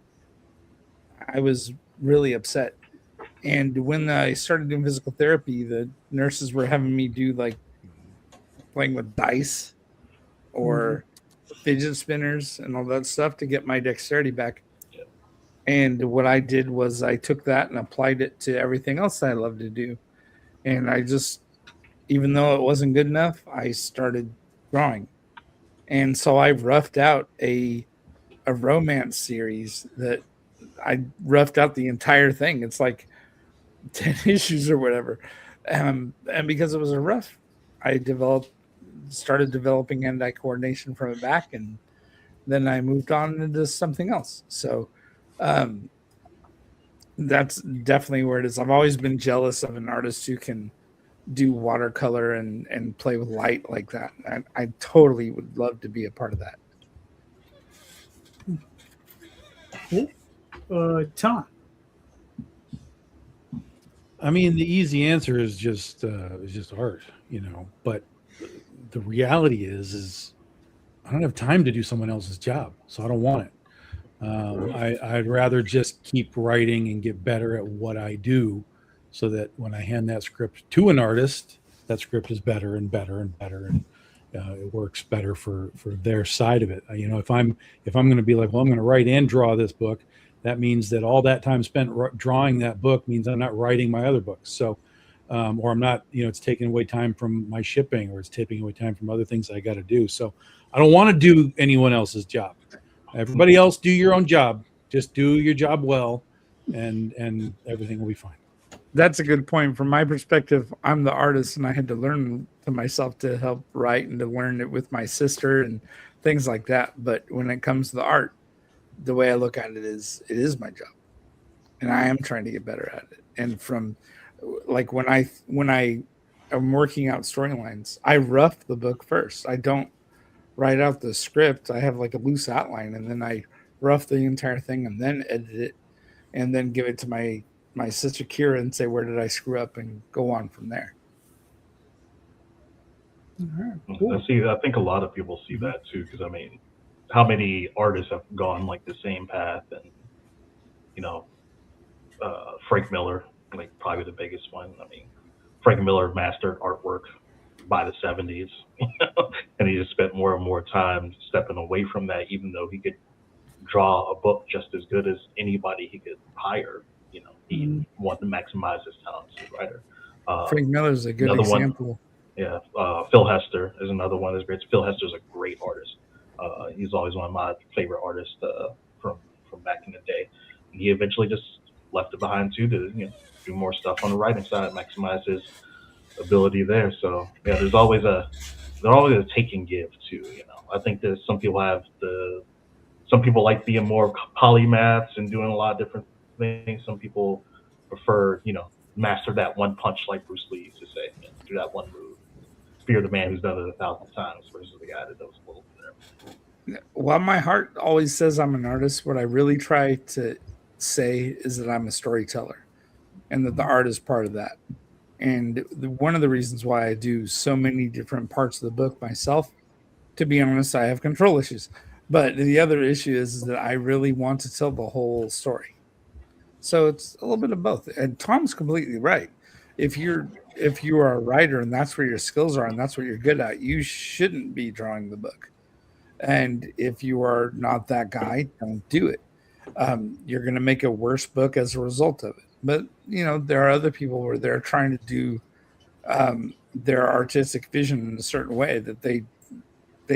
I was really upset. And when I started doing physical therapy, the nurses were having me do like playing with dice or fidget spinners and all that stuff to get my dexterity back. And what I did was I took that and applied it to everything else I love to do. And I just, even though it wasn't good enough, I started drawing. And so I've roughed out a romance series that I roughed out the entire thing. It's like 10 issues or whatever. And because it was a rough, I started developing hand-eye coordination from the back, and then I moved on into something else. So that's definitely where it is. I've always been jealous of an artist who can do watercolor and play with light like that. I totally would love to be a part of that. Tom. I mean, the easy answer is just art, but the reality is I don't have time to do someone else's job, so I don't want it. I'd rather just keep writing and get better at what I do, so that when I hand that script to an artist, that script is better and better and better, and it works better for their side of it. If I'm going to be like, well, I'm going to write and draw this book, that means that all that time spent drawing that book means I'm not writing my other books. So, or I'm not, it's taking away time from my shipping, or it's taking away time from other things I got to do. So I don't want to do anyone else's job. Everybody else do your own job. Just do your job well, and everything will be fine. That's a good point. From my perspective, I'm the artist, and I had to learn to myself to help write and to learn it with my sister and things like that. But when it comes to the art, the way I look at it is my job, and I am trying to get better at it. And from like when I am working out storylines, I rough the book first. I don't write out the script. I have like a loose outline, and then I rough the entire thing and then edit it, and then give it to my sister Kira and say, where did I screw up, and go on from there. Cool. I think a lot of people see that too, because I mean, how many artists have gone like the same path? And Frank Miller, like probably the biggest one. I mean, Frank Miller mastered artwork by the 70s, and he just spent more and more time stepping away from that, even though he could draw a book just as good as anybody he could hire. He wanted to maximize his talent as a writer. Frank Miller's a good example. Phil Hester is another one of his greats. Phil Hester's a great artist. He's always one of my favorite artists from back in the day. And he eventually just left it behind too to do more stuff on the writing side, maximize his ability there. So yeah, there's always a take and give too. I think that some some people like being more polymaths and doing a lot of different things. Some people prefer, master that one punch like Bruce Lee used to say, do that one move. Fear the man who's done it 1,000 times versus the guy that does a little bit. While my heart always says I'm an artist, what I really try to say is that I'm a storyteller, and that the art is part of that. And one of the reasons why I do so many different parts of the book myself, to be honest, I have control issues. But the other issue is that I really want to tell the whole story. So it's a little bit of both. And Tom's completely right. If you are a writer and that's where your skills are and that's what you're good at, you shouldn't be drawing the book. And if you are not that guy, don't do it. You're going to make a worse book as a result of it. But, there are other people where they're trying to do their artistic vision in a certain way that they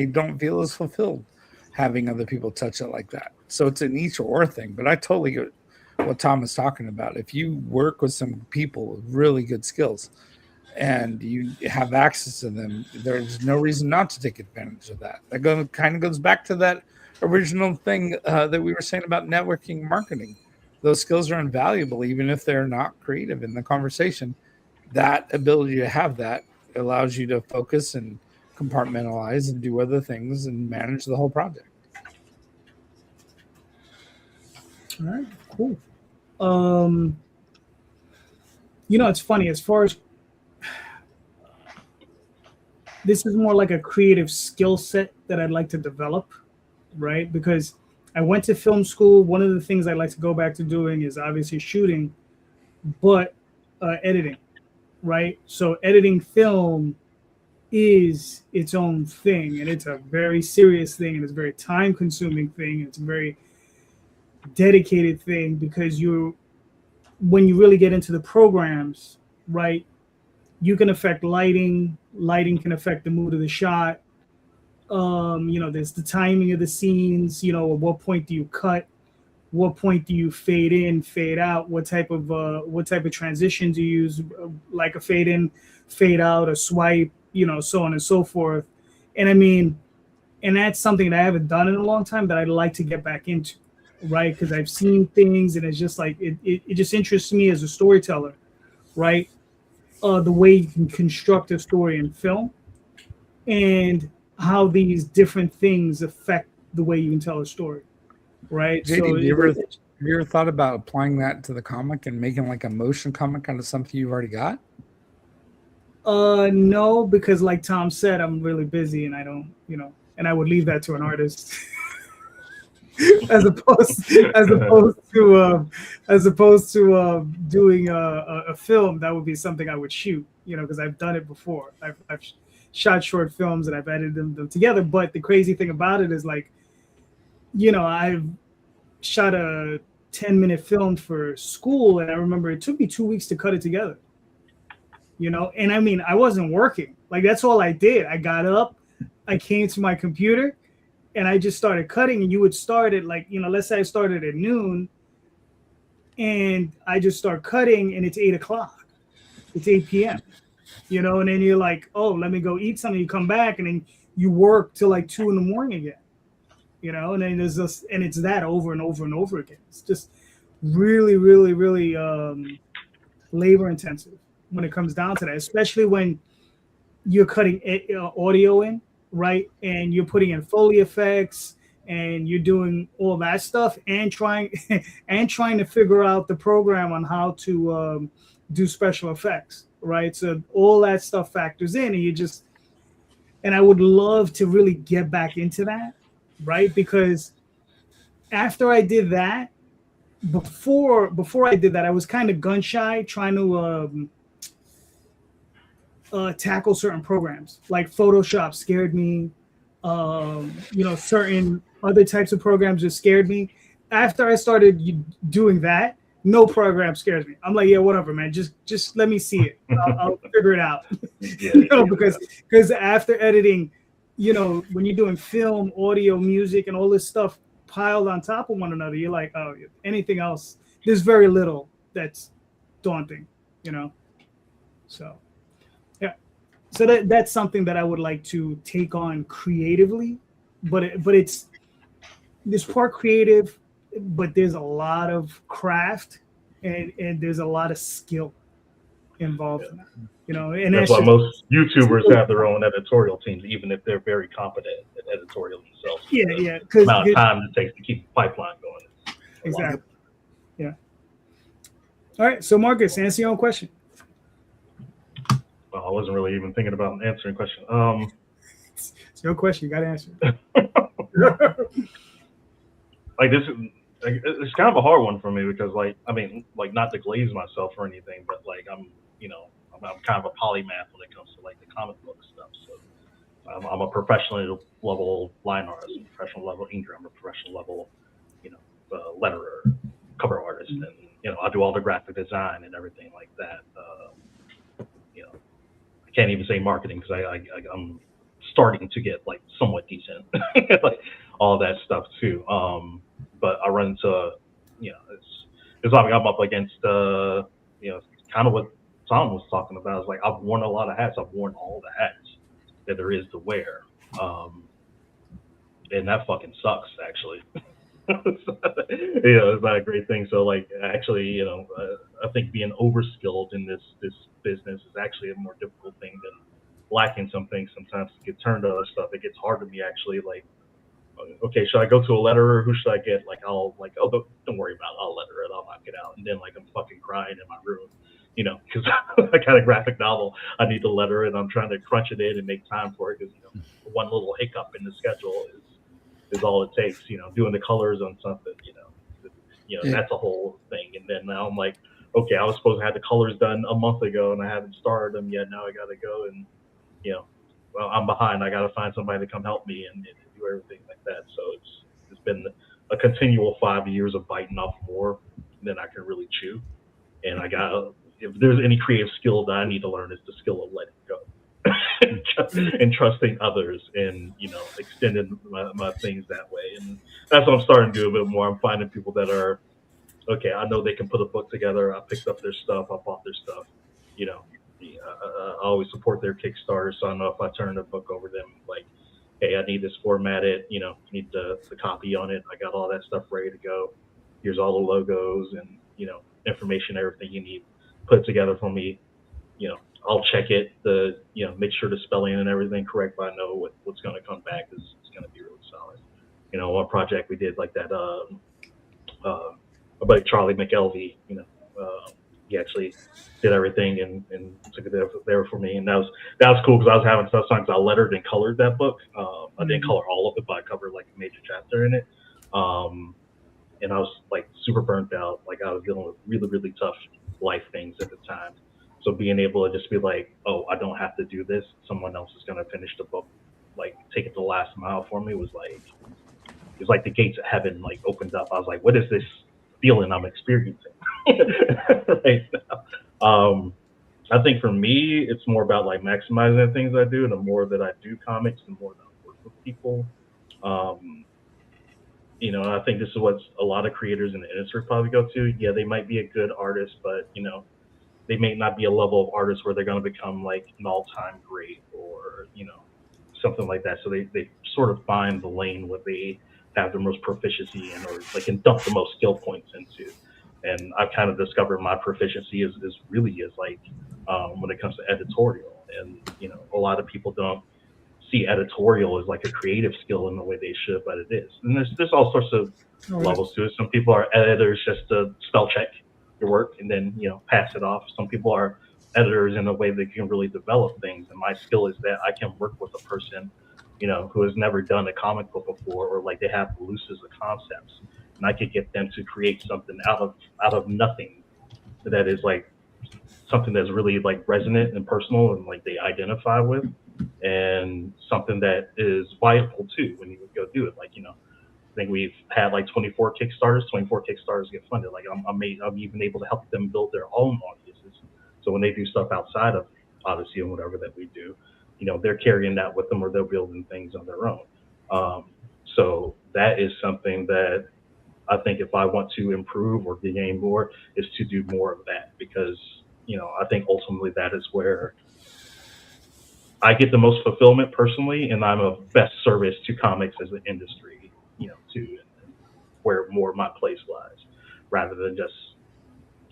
don't feel as fulfilled having other people touch it like that. So it's an each or thing. But I totally get what Tom is talking about. If you work with some people with really good skills and you have access to them, there's no reason not to take advantage of that. That kind of goes back to that original thing that we were saying about networking marketing. Those skills are invaluable, even if they're not creative in the conversation. That ability to have that allows you to focus and compartmentalize and do other things and manage the whole project. All right, cool. It's funny, as far as this is more like a creative skill set that I'd like to develop, right? Because I went to film school. One of the things I'd like to go back to doing is obviously shooting, but editing, right? So editing film is its own thing, and it's a very serious thing, and it's a very time-consuming thing. It's a very dedicated thing, because when you really get into the programs, right, you can affect lighting can affect the mood of the shot. There's the timing of the scenes. At what point do you cut? What point do you fade in, fade out? What type of transitions you use, like a fade in, fade out, a swipe, so on and so forth. And that's something that I haven't done in a long time that I'd like to get back into, right? Because I've seen things, and it's just like it just interests me as a storyteller, right? The way you can construct a story in film, and how these different things affect the way you can tell a story, right? JD, So have you ever thought about applying that to the comic and making like a motion comic out of something you've already got? No, because like Tom said, I'm really busy, and I don't, and I would leave that to an artist. as opposed to doing a film. That would be something I would shoot, because I've done it before. I've shot short films and I've edited them together. But the crazy thing about it is, like, I've shot a 10-minute film for school, and I remember it took me 2 weeks to cut it together. And I wasn't working. Like, that's all I did. I got up, I came to my computer, and I just started cutting. And you would start at, like, let's say I started at noon, and I just start cutting, and it's 8 o'clock. It's 8 p.m. And then you're like, oh, let me go eat something. You come back, and then you work till like 2 a.m. again. And then there's this, and it's that over and over and over again. It's just really, really, really labor intensive when it comes down to that, especially when you're cutting audio in, right? And you're putting in Foley effects, and you're doing all that stuff, and trying to figure out the program on how to do special effects, right? So all that stuff factors in, and I would love to really get back into that, right? Because after I did that, before I did that, I was kind of gun shy trying to tackle certain programs. Like Photoshop scared me. Certain other types of programs just scared me. After I started doing that, no program scares me. I'm like, yeah, whatever, man. Just let me see it. I'll figure it out. Because after editing, when you're doing film, audio, music, and all this stuff piled on top of one another, you're like, oh, anything else, there's very little that's daunting, So, yeah. So that's something that I would like to take on creatively, but it's there's part creative, but there's a lot of craft and there's a lot of skill involved in that. You know, and that's why most YouTubers have their own editorial teams, even if they're very competent at editorial themselves. Yeah. The amount of time it takes to keep the pipeline going. Exactly. Yeah. All right. So, Marcus, answer your own question. Well, I wasn't really even thinking about answering the question. It's your question. You got to answer. Like this, it's kind of a hard one for me because, like, I mean, like not to glaze myself or anything, but like I'm kind of a polymath when it comes to like the comic book stuff. So I'm a professional level line artist, a professional level inker, I'm a professional level, letterer, cover artist, and I do all the graphic design and everything like that. I can't even say marketing because I'm starting to get like somewhat decent, like all that stuff too. But I run into, it's like I'm up against, kind of what Tom was talking about. Is like I've worn a lot of hats. I've worn all the hats that there is to wear, and that fucking sucks actually. It's not a great thing. So like actually, I think being overskilled in this business is actually a more difficult thing than lacking some things. Sometimes to get turned to other stuff, it gets hard to me actually. Like, okay, should I go to a letterer? Who should I get? Like, I'll like, oh, don't worry about it. I'll letter it. I'll knock it out. And then like I'm fucking crying in my room, because I got a graphic novel. I need to letter it. I'm trying to crunch it in and make time for it because one little hiccup in the schedule is all it takes. Doing the colors on something, that's a whole thing. And then now I'm like, okay, I was supposed to have the colors done a month ago and I haven't started them yet. Now I got to go and, well, I'm behind. I got to find somebody to come help me and do everything like that. So it's been a continual 5 years of biting off more than I can really chew. And if there's any creative skill that I need to learn, it's the skill of letting go and trusting others and, extending my things that way. And that's what I'm starting to do a bit more. I'm finding people that are, okay, I know they can put a book together. I picked up their stuff. I bought their stuff. I always support their Kickstarters. So I know if I turn the book over to them, like, hey, I need this formatted, need the copy on it. I got all that stuff ready to go. Here's all the logos and, information, everything you need. Put it together for me. I'll check it, make sure the spelling and everything correct, but I know what's going to come back is going to be really solid. One project we did like that, about Charlie McElvey, he actually did everything and took it there for me, and that was cool because I was having tough times. I lettered and colored that book. I didn't color all of it, but I covered like a major chapter in it. And I was like super burnt out. Like I was dealing with really, really tough life things at the time. So being able to just be like, oh, I don't have to do this. Someone else is going to finish the book, like take it the last mile for me was like, it's like the gates of heaven like opened up. I was like, what is this feeling I'm experiencing right now? I think for me, it's more about like maximizing the things I do. And the more that I do comics, the more that I work with people. I think this is what a lot of creators in the industry probably go to. Yeah, they might be a good artist, but they may not be a level of artist where they're going to become like an all-time great or something like that. So they sort of find the lane where they have the most proficiency in, or they can dump the most skill points into. And I've kind of discovered my proficiency is like when it comes to editorial. And a lot of people don't see editorial as like a creative skill in the way they should, but it is. And there's all sorts of levels to it. Some people are editors just to spell check your work and then pass it off. Some people are editors in a way that can really develop things, and my skill is that I can work with a person who has never done a comic book before, or like they have looses of concepts, and I could get them to create something out of nothing that is like something that's really like resonant and personal and like they identify with, and something that is viable too when you go do it. Like I think we've had like 24 Kickstarters get funded. Like I'm even able to help them build their own audiences. So when they do stuff outside of Odyssey and whatever that we do, they're carrying that with them, or they're building things on their own. So that is something that I think if I want to improve or gain more, is to do more of that, because I think ultimately that is where I get the most fulfillment personally, and I'm of best service to comics as an industry, too. where more of my place lies, rather than just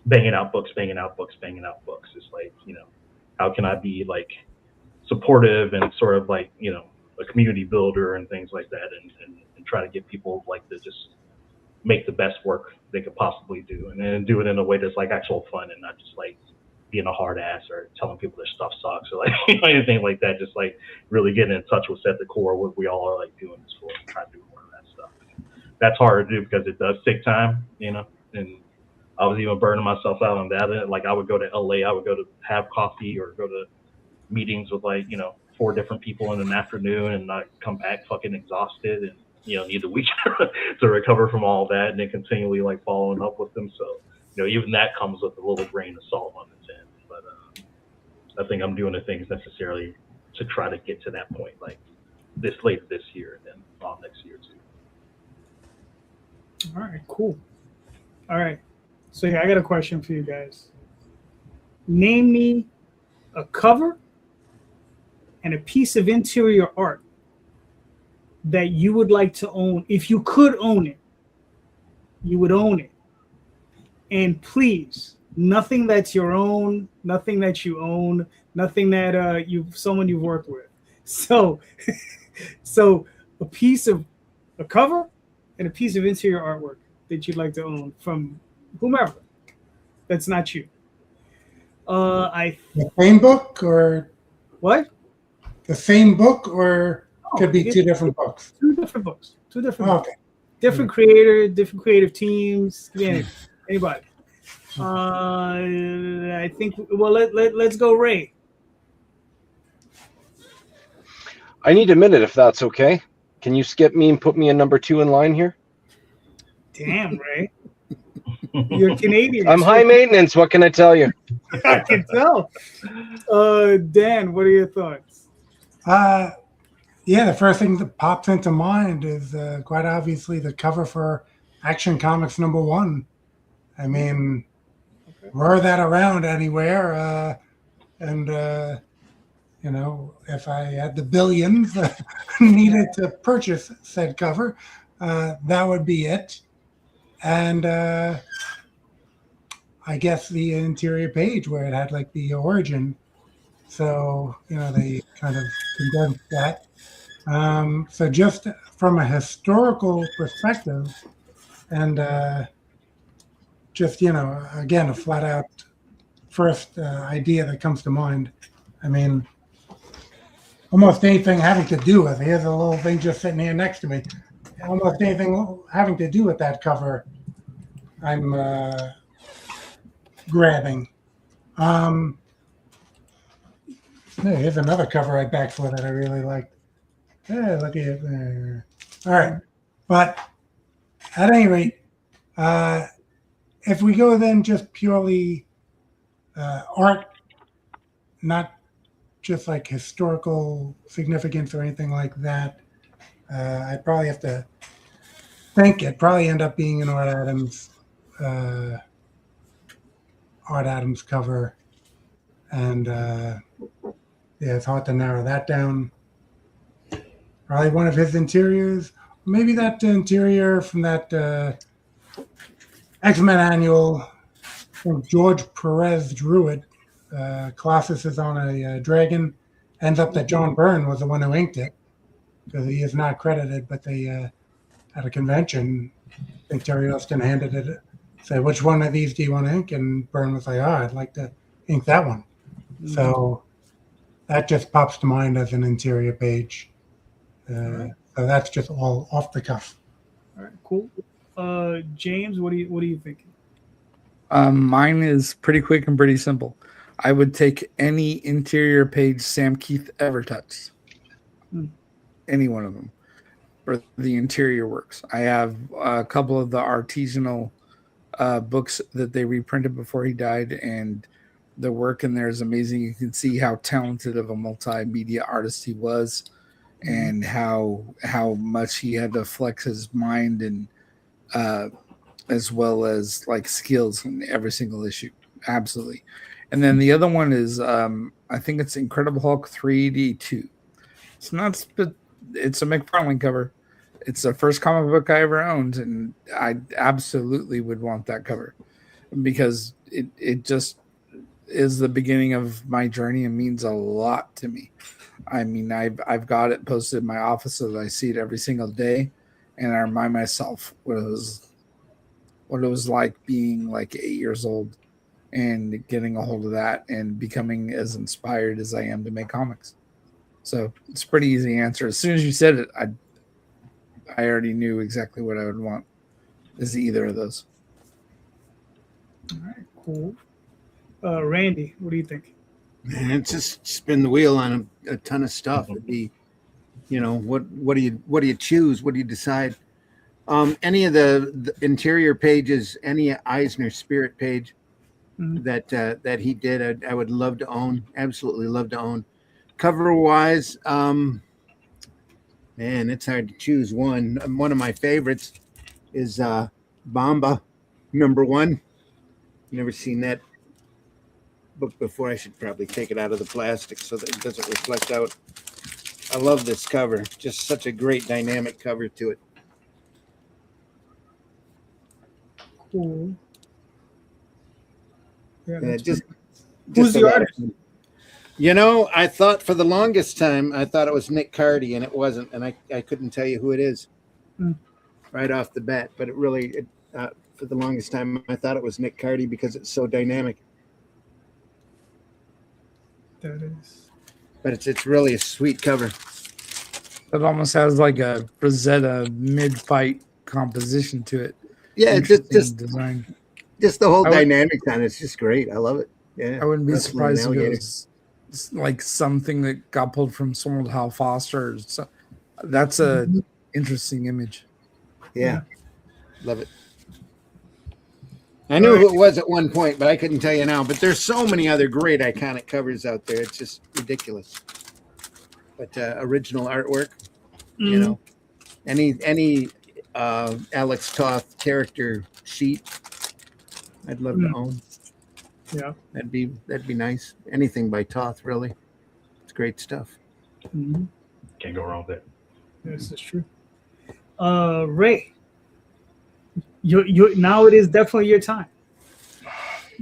banging out books. It's like, how can I be like supportive and sort of like, a community builder and things like that, and try to get people like to just make the best work they could possibly do, and then do it in a way that's like actual fun and not just like being a hard ass or telling people their stuff sucks or like anything like that. Just like really getting in touch with at the core what we all are like doing this for, and trying to do more of that stuff. That's hard to do because it does take time, and I was even burning myself out on that. And like I would go to LA, I would go to have coffee or go to meetings with like, 4 different people in an afternoon and not come back fucking exhausted and, need a week to recover from all that, and then continually like following up with them. So, even that comes with a little grain of salt on its end. But I think I'm doing the things necessarily to try to get to that point, like later this year and then all next year too. All right, cool. All right. So yeah, I got a question for you guys. Name me a cover and a piece of interior art that you would like to own. If you could own it, you would own it. And please, nothing that's your own, nothing that you own, nothing that someone you've worked with. So a cover and a piece of interior artwork that you'd like to own from whomever. That's not you. The same book or what? The same book or could be 2 different books? 2 different books. 2 different books. Okay. Different creator, different creative teams. Anybody. I think. Well, let's go, Ray. I need a minute if that's okay. Can you skip me and put me in number 2 in line here? Damn, Ray. You're Canadian. I'm high maintenance. What can I tell you? I can tell. Dan, what are your thoughts? Yeah, the first thing that pops into mind is quite obviously the cover for Action Comics #1. I mean, were that around anywhere? And if I had the billions needed to purchase said cover, that would be it. And I guess the interior page where it had like the origin. So, they kind of condensed that. So just from a historical perspective and just, again, a flat out first idea that comes to mind. I mean, almost anything having to do with, here's a little thing just sitting here next to me. Almost anything having to do with that cover, I'm grabbing. Here's another cover I backed for that I really liked. Yeah, look at it there. All right. But at any rate, if we go then just purely art, not just like historical significance or anything like that, I'd probably have to think it'd probably end up being an Art Adams cover. And yeah, it's hard to narrow that down. Probably one of his interiors. Maybe that interior from that X-Men annual. George Perez drew it. Colossus is on a dragon. Ends up that John Byrne was the one who inked it, because he is not credited, but they at a convention, I think Terry Austin handed it, said, which one of these do you want to ink? And Byrne was like, I'd like to ink that one. Mm-hmm. So that just pops to mind as an interior page. So that's just all off the cuff. All right, cool. James, what are you thinking? Mine is pretty quick and pretty simple. I would take any interior page Sam Keith ever touched. Any one of them. For the interior works. I have a couple of the artisanal books that they reprinted before he died, and the work in there is amazing. You can see how talented of a multimedia artist he was, and how much he had to flex his mind and as well as like skills in every single issue. Absolutely. And then the other one is I think it's Incredible Hulk 3D2. It's not, it's a McFarlane cover, It's the first comic book I ever owned, and I absolutely would want that cover because it just is the beginning of my journey and means a lot to me. I mean, I've got it posted in my office so that I see it every single day, and I remind myself what it was like being like 8 years old and getting a hold of that and becoming as inspired as I am to make comics. So it's a pretty easy answer. As soon as you said it, I already knew exactly what I would want. Is either of those. All right, cool. Randy, what do you think? Man, it's just spin the wheel on a ton of stuff. It'd be, what do you choose? What do you decide? Any of the interior pages, any Eisner Spirit page that he did, I would love to own. Absolutely love to own. Cover wise, man, it's hard to choose one. One of my favorites is Bamba #1. Never seen that book before. I should probably take it out of the plastic so that it doesn't reflect out. I love this cover. Just such a great dynamic cover to it. Cool. Yeah, Who's the artist? I thought for the longest time, I thought it was Nick Cardy, and it wasn't. And I couldn't tell you who it is right off the bat. But for the longest time, I thought it was Nick Cardy because it's so dynamic. That is. But it's really a sweet cover. It almost has like a Rosetta mid-fight composition to it. Yeah, just design. Just the whole dynamic on it's just great. I love it. Yeah, I wouldn't be surprised if it was like something that got pulled from some old Hal Foster. So that's a interesting image. Yeah, love it. I knew who it was at one point, but I couldn't tell you now. But there's so many other great iconic covers out there. It's just ridiculous. But original artwork, any Alex Toth character sheet, I'd love to own. Yeah, that'd be nice. Anything by Toth, really. It's great stuff. Can't go wrong with it. This is true. Ray, you now it is definitely your time.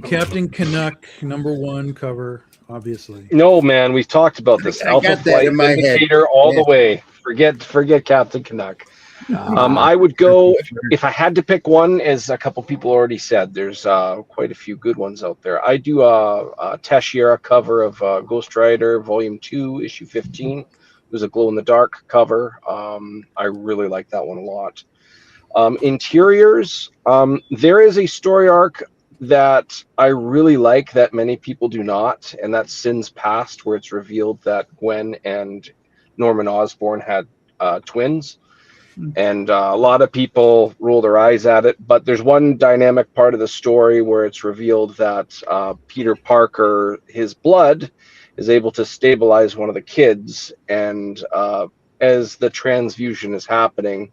Captain Canuck #1 cover, obviously. No, man, we've talked about this. I Alpha got that Flight in my head. Indicator all the way. Forget Captain Canuck. I would go if I had to pick one, as a couple people already said. There's quite a few good ones out there. I do a Teixeira cover of Ghost Rider Volume 2, Issue 15. It was a glow in the dark cover. I really like that one a lot. Interiors, there is a story arc that I really like that many people do not, and that's Sin's Past, where it's revealed that Gwen and Norman Osborn had twins. And a lot of people roll their eyes at it, but there's one dynamic part of the story where it's revealed that Peter Parker, his blood, is able to stabilize one of the kids. And as the transfusion is happening,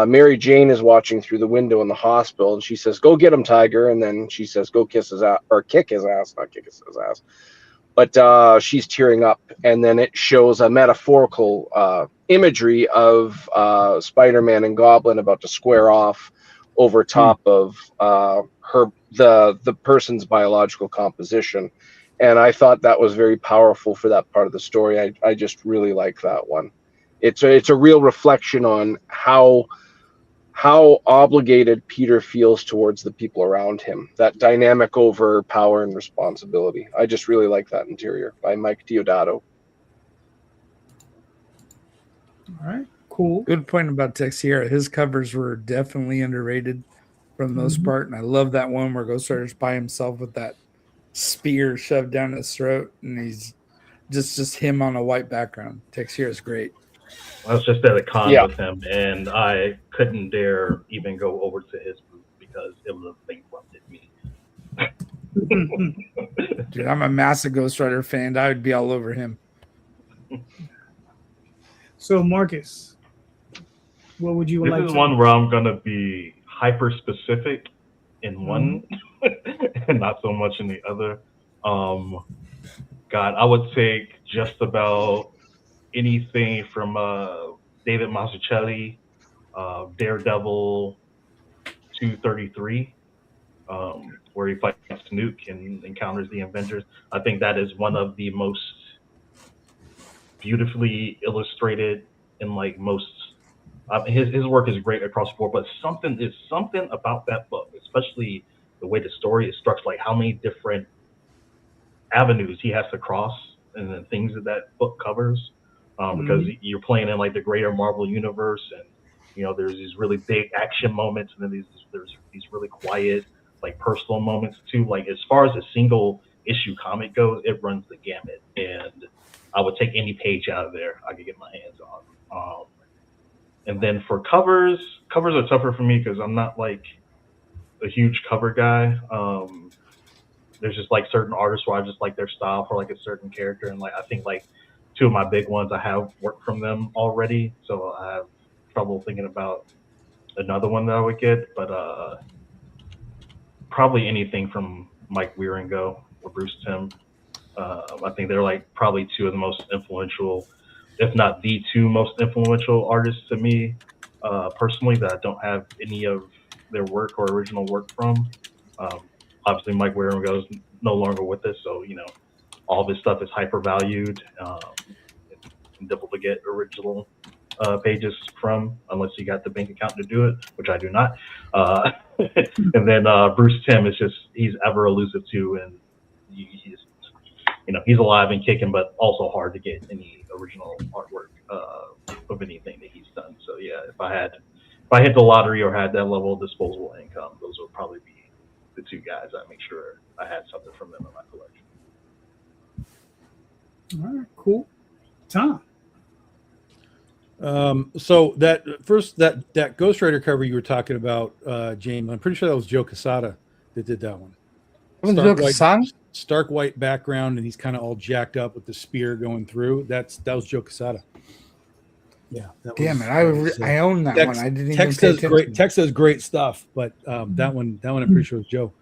Mary Jane is watching through the window in the hospital, and she says, "Go get him, Tiger." And then she says, "Go kiss his ass," or kick his ass, not kick his ass. But she's tearing up, and then it shows a metaphorical imagery of Spider-Man and Goblin about to square off over top of the person's biological composition. And I thought that was very powerful for that part of the story. I just really like that one. It's a real reflection on how obligated Peter feels towards the people around him. That dynamic over power and responsibility. I just really like that interior by Mike Deodato. All right, cool. Good point about Teixeira. His covers were definitely underrated for the most part, and I love that one where Ghost Rider's by himself with that spear shoved down his throat, and he's just him on a white background. Teixeira's great. I was just at a con with him, and I couldn't dare even go over to his booth because it was a bankrupted me. Dude, I'm a massive Ghost Rider fan. I would be all over him. So, Marcus, what would you like? This is one where I'm gonna be hyper specific in one, and not so much in the other. God, I would take just about anything from David Mazzucchelli Daredevil 233, where he fights Nuke and encounters the Avengers. I think that is one of the most beautifully illustrated and like most. His work is great across the board, but something about that book, especially the way the story is structured, like how many different avenues he has to cross and the things that book covers, because you're playing in like the greater Marvel universe, and there's these really big action moments, and then there's these really quiet like personal moments too. Like as far as a single issue comic goes, it runs the gamut, and I would take any page out of there I could get my hands on. And then for covers are tougher for me because I'm not like a huge cover guy. There's just like certain artists where I just like their style for like a certain character, and like I think like two of my big ones I have work from them already, so I have trouble thinking about another one that I would get. But probably anything from Mike Wieringo or Bruce Timm. I think they're like probably two of the most influential, if not the two most influential artists to me personally, that I don't have any of their work or original work from. Obviously, Mike Wieringo is no longer with us, so all of his stuff is hyper valued. It's difficult to get original pages from unless you got the bank account to do it, which I do not. And then Bruce Timm is he's ever elusive too, and he's alive and kicking, but also hard to get any original artwork of anything that he's done. So yeah, if I hit the lottery or had that level of disposable income, those would probably be the two guys. I make sure I had something from them in my collection. All right, cool. Tom. So that Ghost Rider cover you were talking about, James, I'm pretty sure that was Joe Quesada that did that one. Stark white background, and he's kind of all jacked up with the spear going through. That was Joe Quesada. Yeah. Damn it! I own that one. I didn't even pay attention. Tex does great stuff, but that one I'm pretty sure was Joe.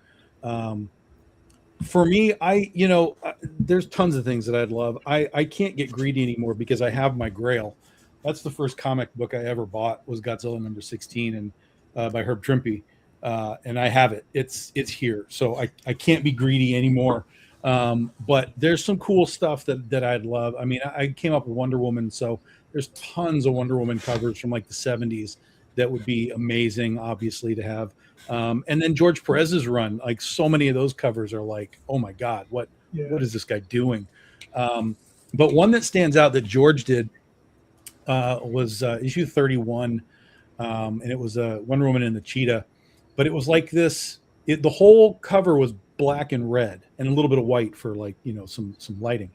For me, there's tons of things that I'd love. I can't get greedy anymore because I have my Grail. That's the first comic book I ever bought was Godzilla number 16 and by Herb Trimpe. And I have it. It's here. So I can't be greedy anymore. But there's some cool stuff that I'd love. I mean, I came up with Wonder Woman, so there's tons of Wonder Woman covers from like the 70s that would be amazing, obviously, to have. And then George Perez's run, like so many of those covers are like, oh my God, what is this guy doing? But one that stands out that George did was issue 31, and it was Wonder Woman and the Cheetah. But it was like this. The whole cover was black and red, and a little bit of white for like some lighting.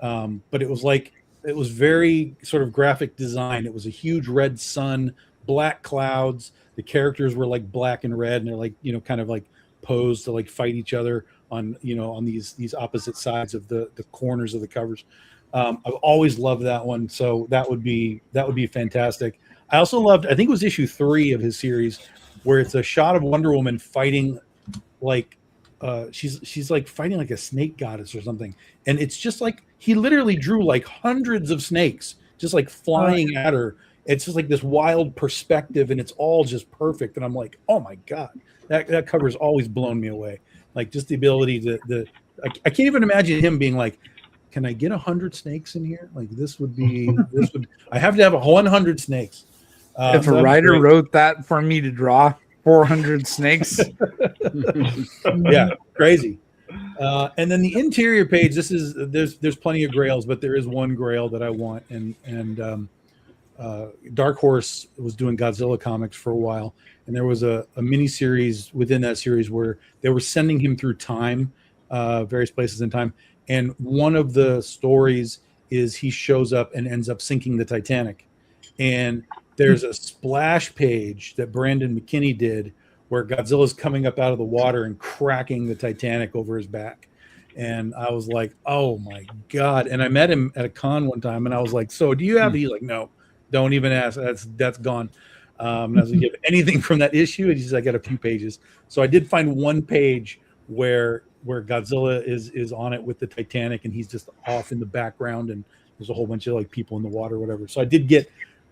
But it was very sort of graphic design. It was a huge red sun, black clouds. The characters were like black and red, and they're like kind of like posed to like fight each other on on these opposite sides of the corners of the covers. I've always loved that one, so that would be fantastic. I also loved, I think it was issue 3 of his series, where it's a shot of Wonder Woman fighting like she's like fighting like a snake goddess or something, and it's just like he literally drew like hundreds of snakes just like flying at her. It's just like this wild perspective, and it's all just perfect. And I'm like, oh my God, that cover's always blown me away. Like just the ability to I can't even imagine him being like, can I get 100 snakes in here? Like this would I have to have 100 snakes. If a writer wrote that for me to draw 400 snakes. Yeah, crazy. And then the interior page, there's plenty of grails, but there is one grail that I want. And Dark Horse was doing Godzilla comics for a while. And there was a mini series within that series where they were sending him through time, various places in time. And one of the stories is he shows up and ends up sinking the Titanic. And there's a splash page that Brandon McKinney did where Godzilla's coming up out of the water and cracking the Titanic over his back. And I was like, oh my God. And I met him at a con one time and I was like, so do you have, he's like, no, don't even ask. That's gone. And I was like, you have anything from that issue? And he says, I got a few pages. So I did find one page where Godzilla is on it with the Titanic and he's just off in the background and there's a whole bunch of like people in the water or whatever. So I did get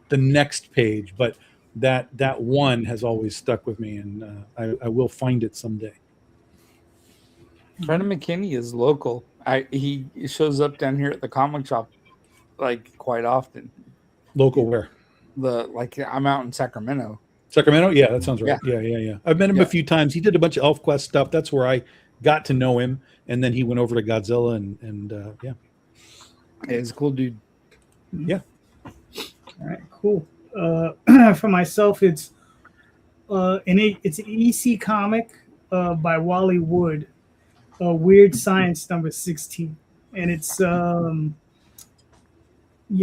the next page, but that one has always stuck with me, and I will find it someday. Brendan McKinney is local. He shows up down here at the comic shop like quite often. Local where? I'm out in Sacramento. Sacramento? Yeah, that sounds right. Yeah. I've met him a few times. He did a bunch of ElfQuest stuff. That's where I got to know him, and then he went over to Godzilla, and yeah. Yeah, he's a cool dude. Yeah. All right, cool. For myself, it's an EC comic by Wally Wood, Weird Science number 16, and it's you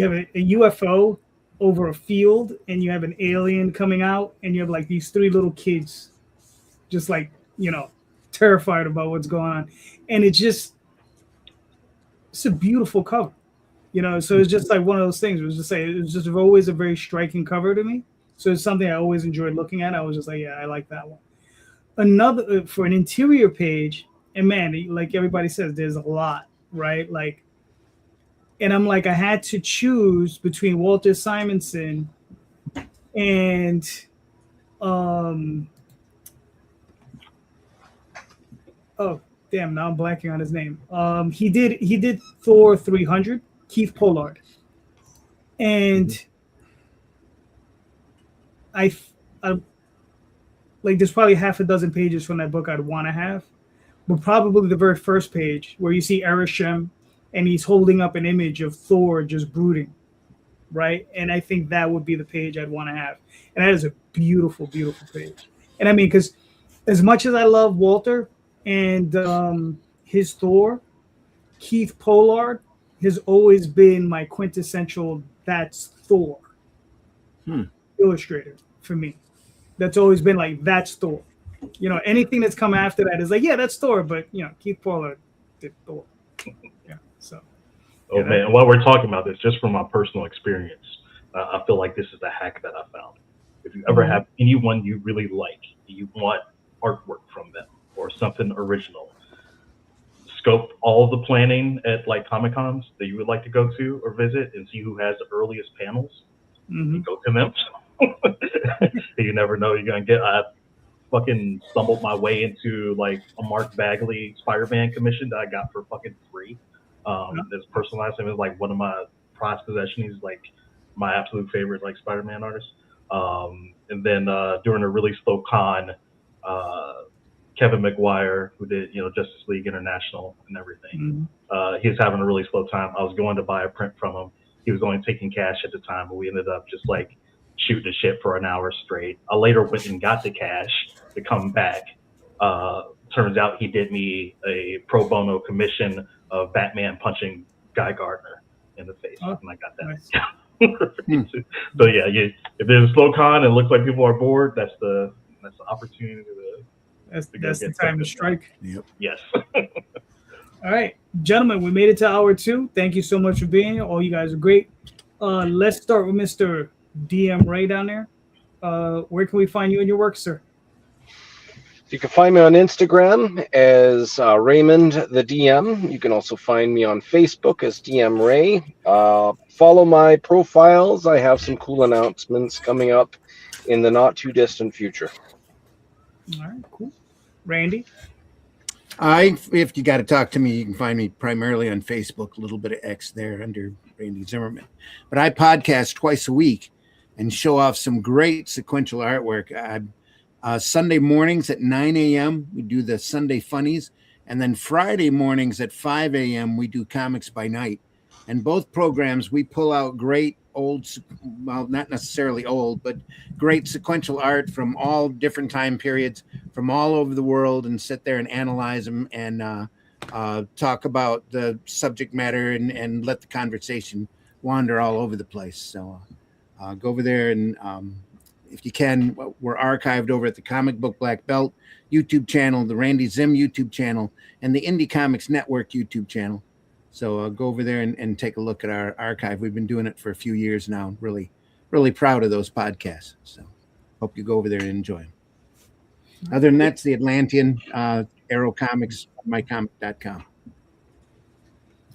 have a UFO over a field, and you have an alien coming out, and you have like these three little kids, just like terrified about what's going on, and it's a beautiful cover. So it's just like one of those things. It was just always a very striking cover to me. So it's something I always enjoyed looking at. I was just like, yeah, I like that one. Another for an interior page, and man, like everybody says, there's a lot, right? Like, and I'm like, I had to choose between Walter Simonson and oh damn, now I'm blanking on his name. He did Thor 300. Keith Pollard, and I like there's probably half a dozen pages from that book I'd want to have, but probably the very first page where you see Erisham and he's holding up an image of Thor just brooding, right? And I think that would be the page I'd want to have, and that is a beautiful, beautiful page. And I mean, because as much as I love Walter and his Thor, Keith Pollard has always been my quintessential that's Thor illustrator for me. That's always been like, that's Thor. Anything that's come after that is like, yeah, that's Thor, but Keith Pollard did Thor. Yeah. So oh man, and while we're talking about this, just from my personal experience, I feel like this is the hack that I found. If you ever have anyone you really like, you want artwork from them or something original, scope all of the planning at like Comic Cons that you would like to go to or visit and see who has the earliest panels. And go to them. You never know you're gonna get. I fucking stumbled my way into like a Mark Bagley Spider-Man commission that I got for fucking free. It's personalized. It was like one of my prized possessions. He's like my absolute favorite like Spider-Man artist. And then during a really slow con, Kevin McGuire, who did Justice League International and everything, he was having a really slow time. I was going to buy a print from him. He was only taking cash at the time, but we ended up just like shooting the shit for an hour straight. I later went and got the cash to come back. Turns out he did me a pro bono commission of Batman punching Guy Gardner in the face, and I got that. Nice. So yeah, if there's a slow con and it looks like people are bored, that's the opportunity to. That's the time to strike. Yep. Yes. All right, gentlemen, we made it to hour 2. Thank you so much for being here. All you guys are great. Let's start with Mr. DM Ray down there. Where can we find you and your work, sir? You can find me on Instagram as Raymond the DM. You can also find me on Facebook as DM Ray. Follow my profiles. I have some cool announcements coming up in the not too distant future. All right, cool. Randy? If you got to talk to me, you can find me primarily on Facebook, a little bit of X there under Randy Zimmerman. But I podcast twice a week and show off some great sequential artwork. Sunday mornings at 9 a.m., we do the Sunday Funnies. And then Friday mornings at 5 a.m., we do Comics by Night. And both programs, we pull out great old, well, not necessarily old, but great sequential art from all different time periods from all over the world and sit there and analyze them and talk about the subject matter and let the conversation wander all over the place. So go over there and if you can, we're archived over at the Comic Book Black Belt YouTube channel, the Randy Zim YouTube channel, and the Indie Comics Network YouTube channel. So go over there and take a look at our archive. We've been doing it for a few years now. Really, really proud of those podcasts. So hope you go over there and enjoy them. Other than that, it's the Atlantean, Arrow Comics, mycomic.com.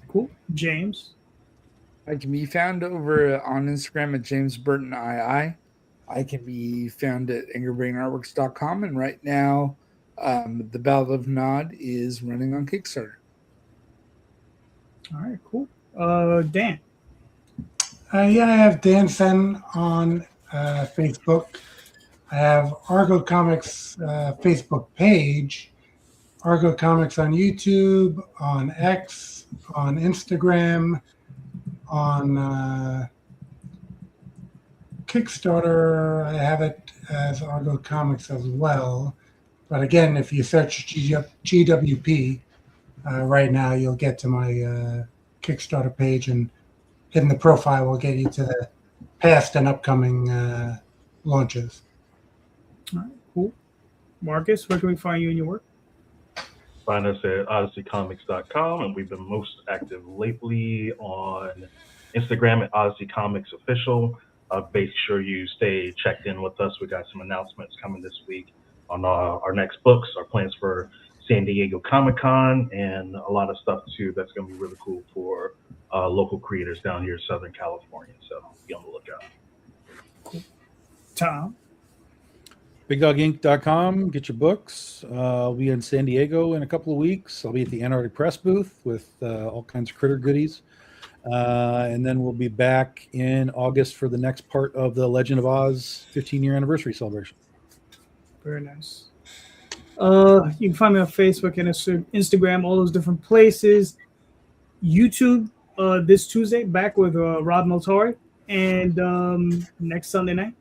Cool. James? I can be found over on Instagram at James Burton II. I can be found at angerbrainartworks.com, and right now, the Ballad of Nod is running on Kickstarter. All right, cool. Dan. Yeah, I have Dan Sehn on Facebook. I have Argo Comics Facebook page, Argo Comics on YouTube, on X, on Instagram, on Kickstarter. I have it as Argo Comics as well. But again, if you search GWP right now, you'll get to my Kickstarter page, and hitting the profile will get you to the past and upcoming launches. All right, cool. Marcus, where can we find you in your work? Find us at odysseycomics.com, and we've been most active lately on Instagram at Odyssey Comics Official. Make sure you stay checked in with us. We got some announcements coming this week on our next books, our plans for San Diego Comic-Con, and a lot of stuff too that's going to be really cool for local creators down here in Southern California. So be on the lookout. Cool. Tom. BigDogInk.com. Get your books. I'll be in San Diego in a couple of weeks. I'll be at the Antarctic Press booth with all kinds of critter goodies. And then we'll be back in August for the next part of the Legend of Oz 15-year anniversary celebration. Very nice. You can find me on Facebook and Instagram, all those different places. YouTube this Tuesday, back with Rob Multari, and next Sunday night.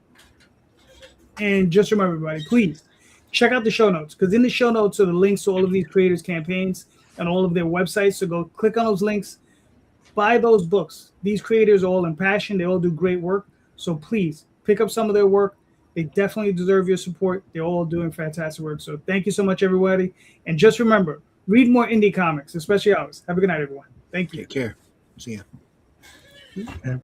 And just remember, everybody, please check out the show notes, because in the show notes are the links to all of these creators' campaigns and all of their websites. So go click on those links, buy those books. These creators are all impassioned. They all do great work. So please pick up some of their work. They definitely deserve your support. They're all doing fantastic work. So thank you so much, everybody. And just remember, read more indie comics, especially ours. Have a good night, everyone. Thank you. Take care. See ya.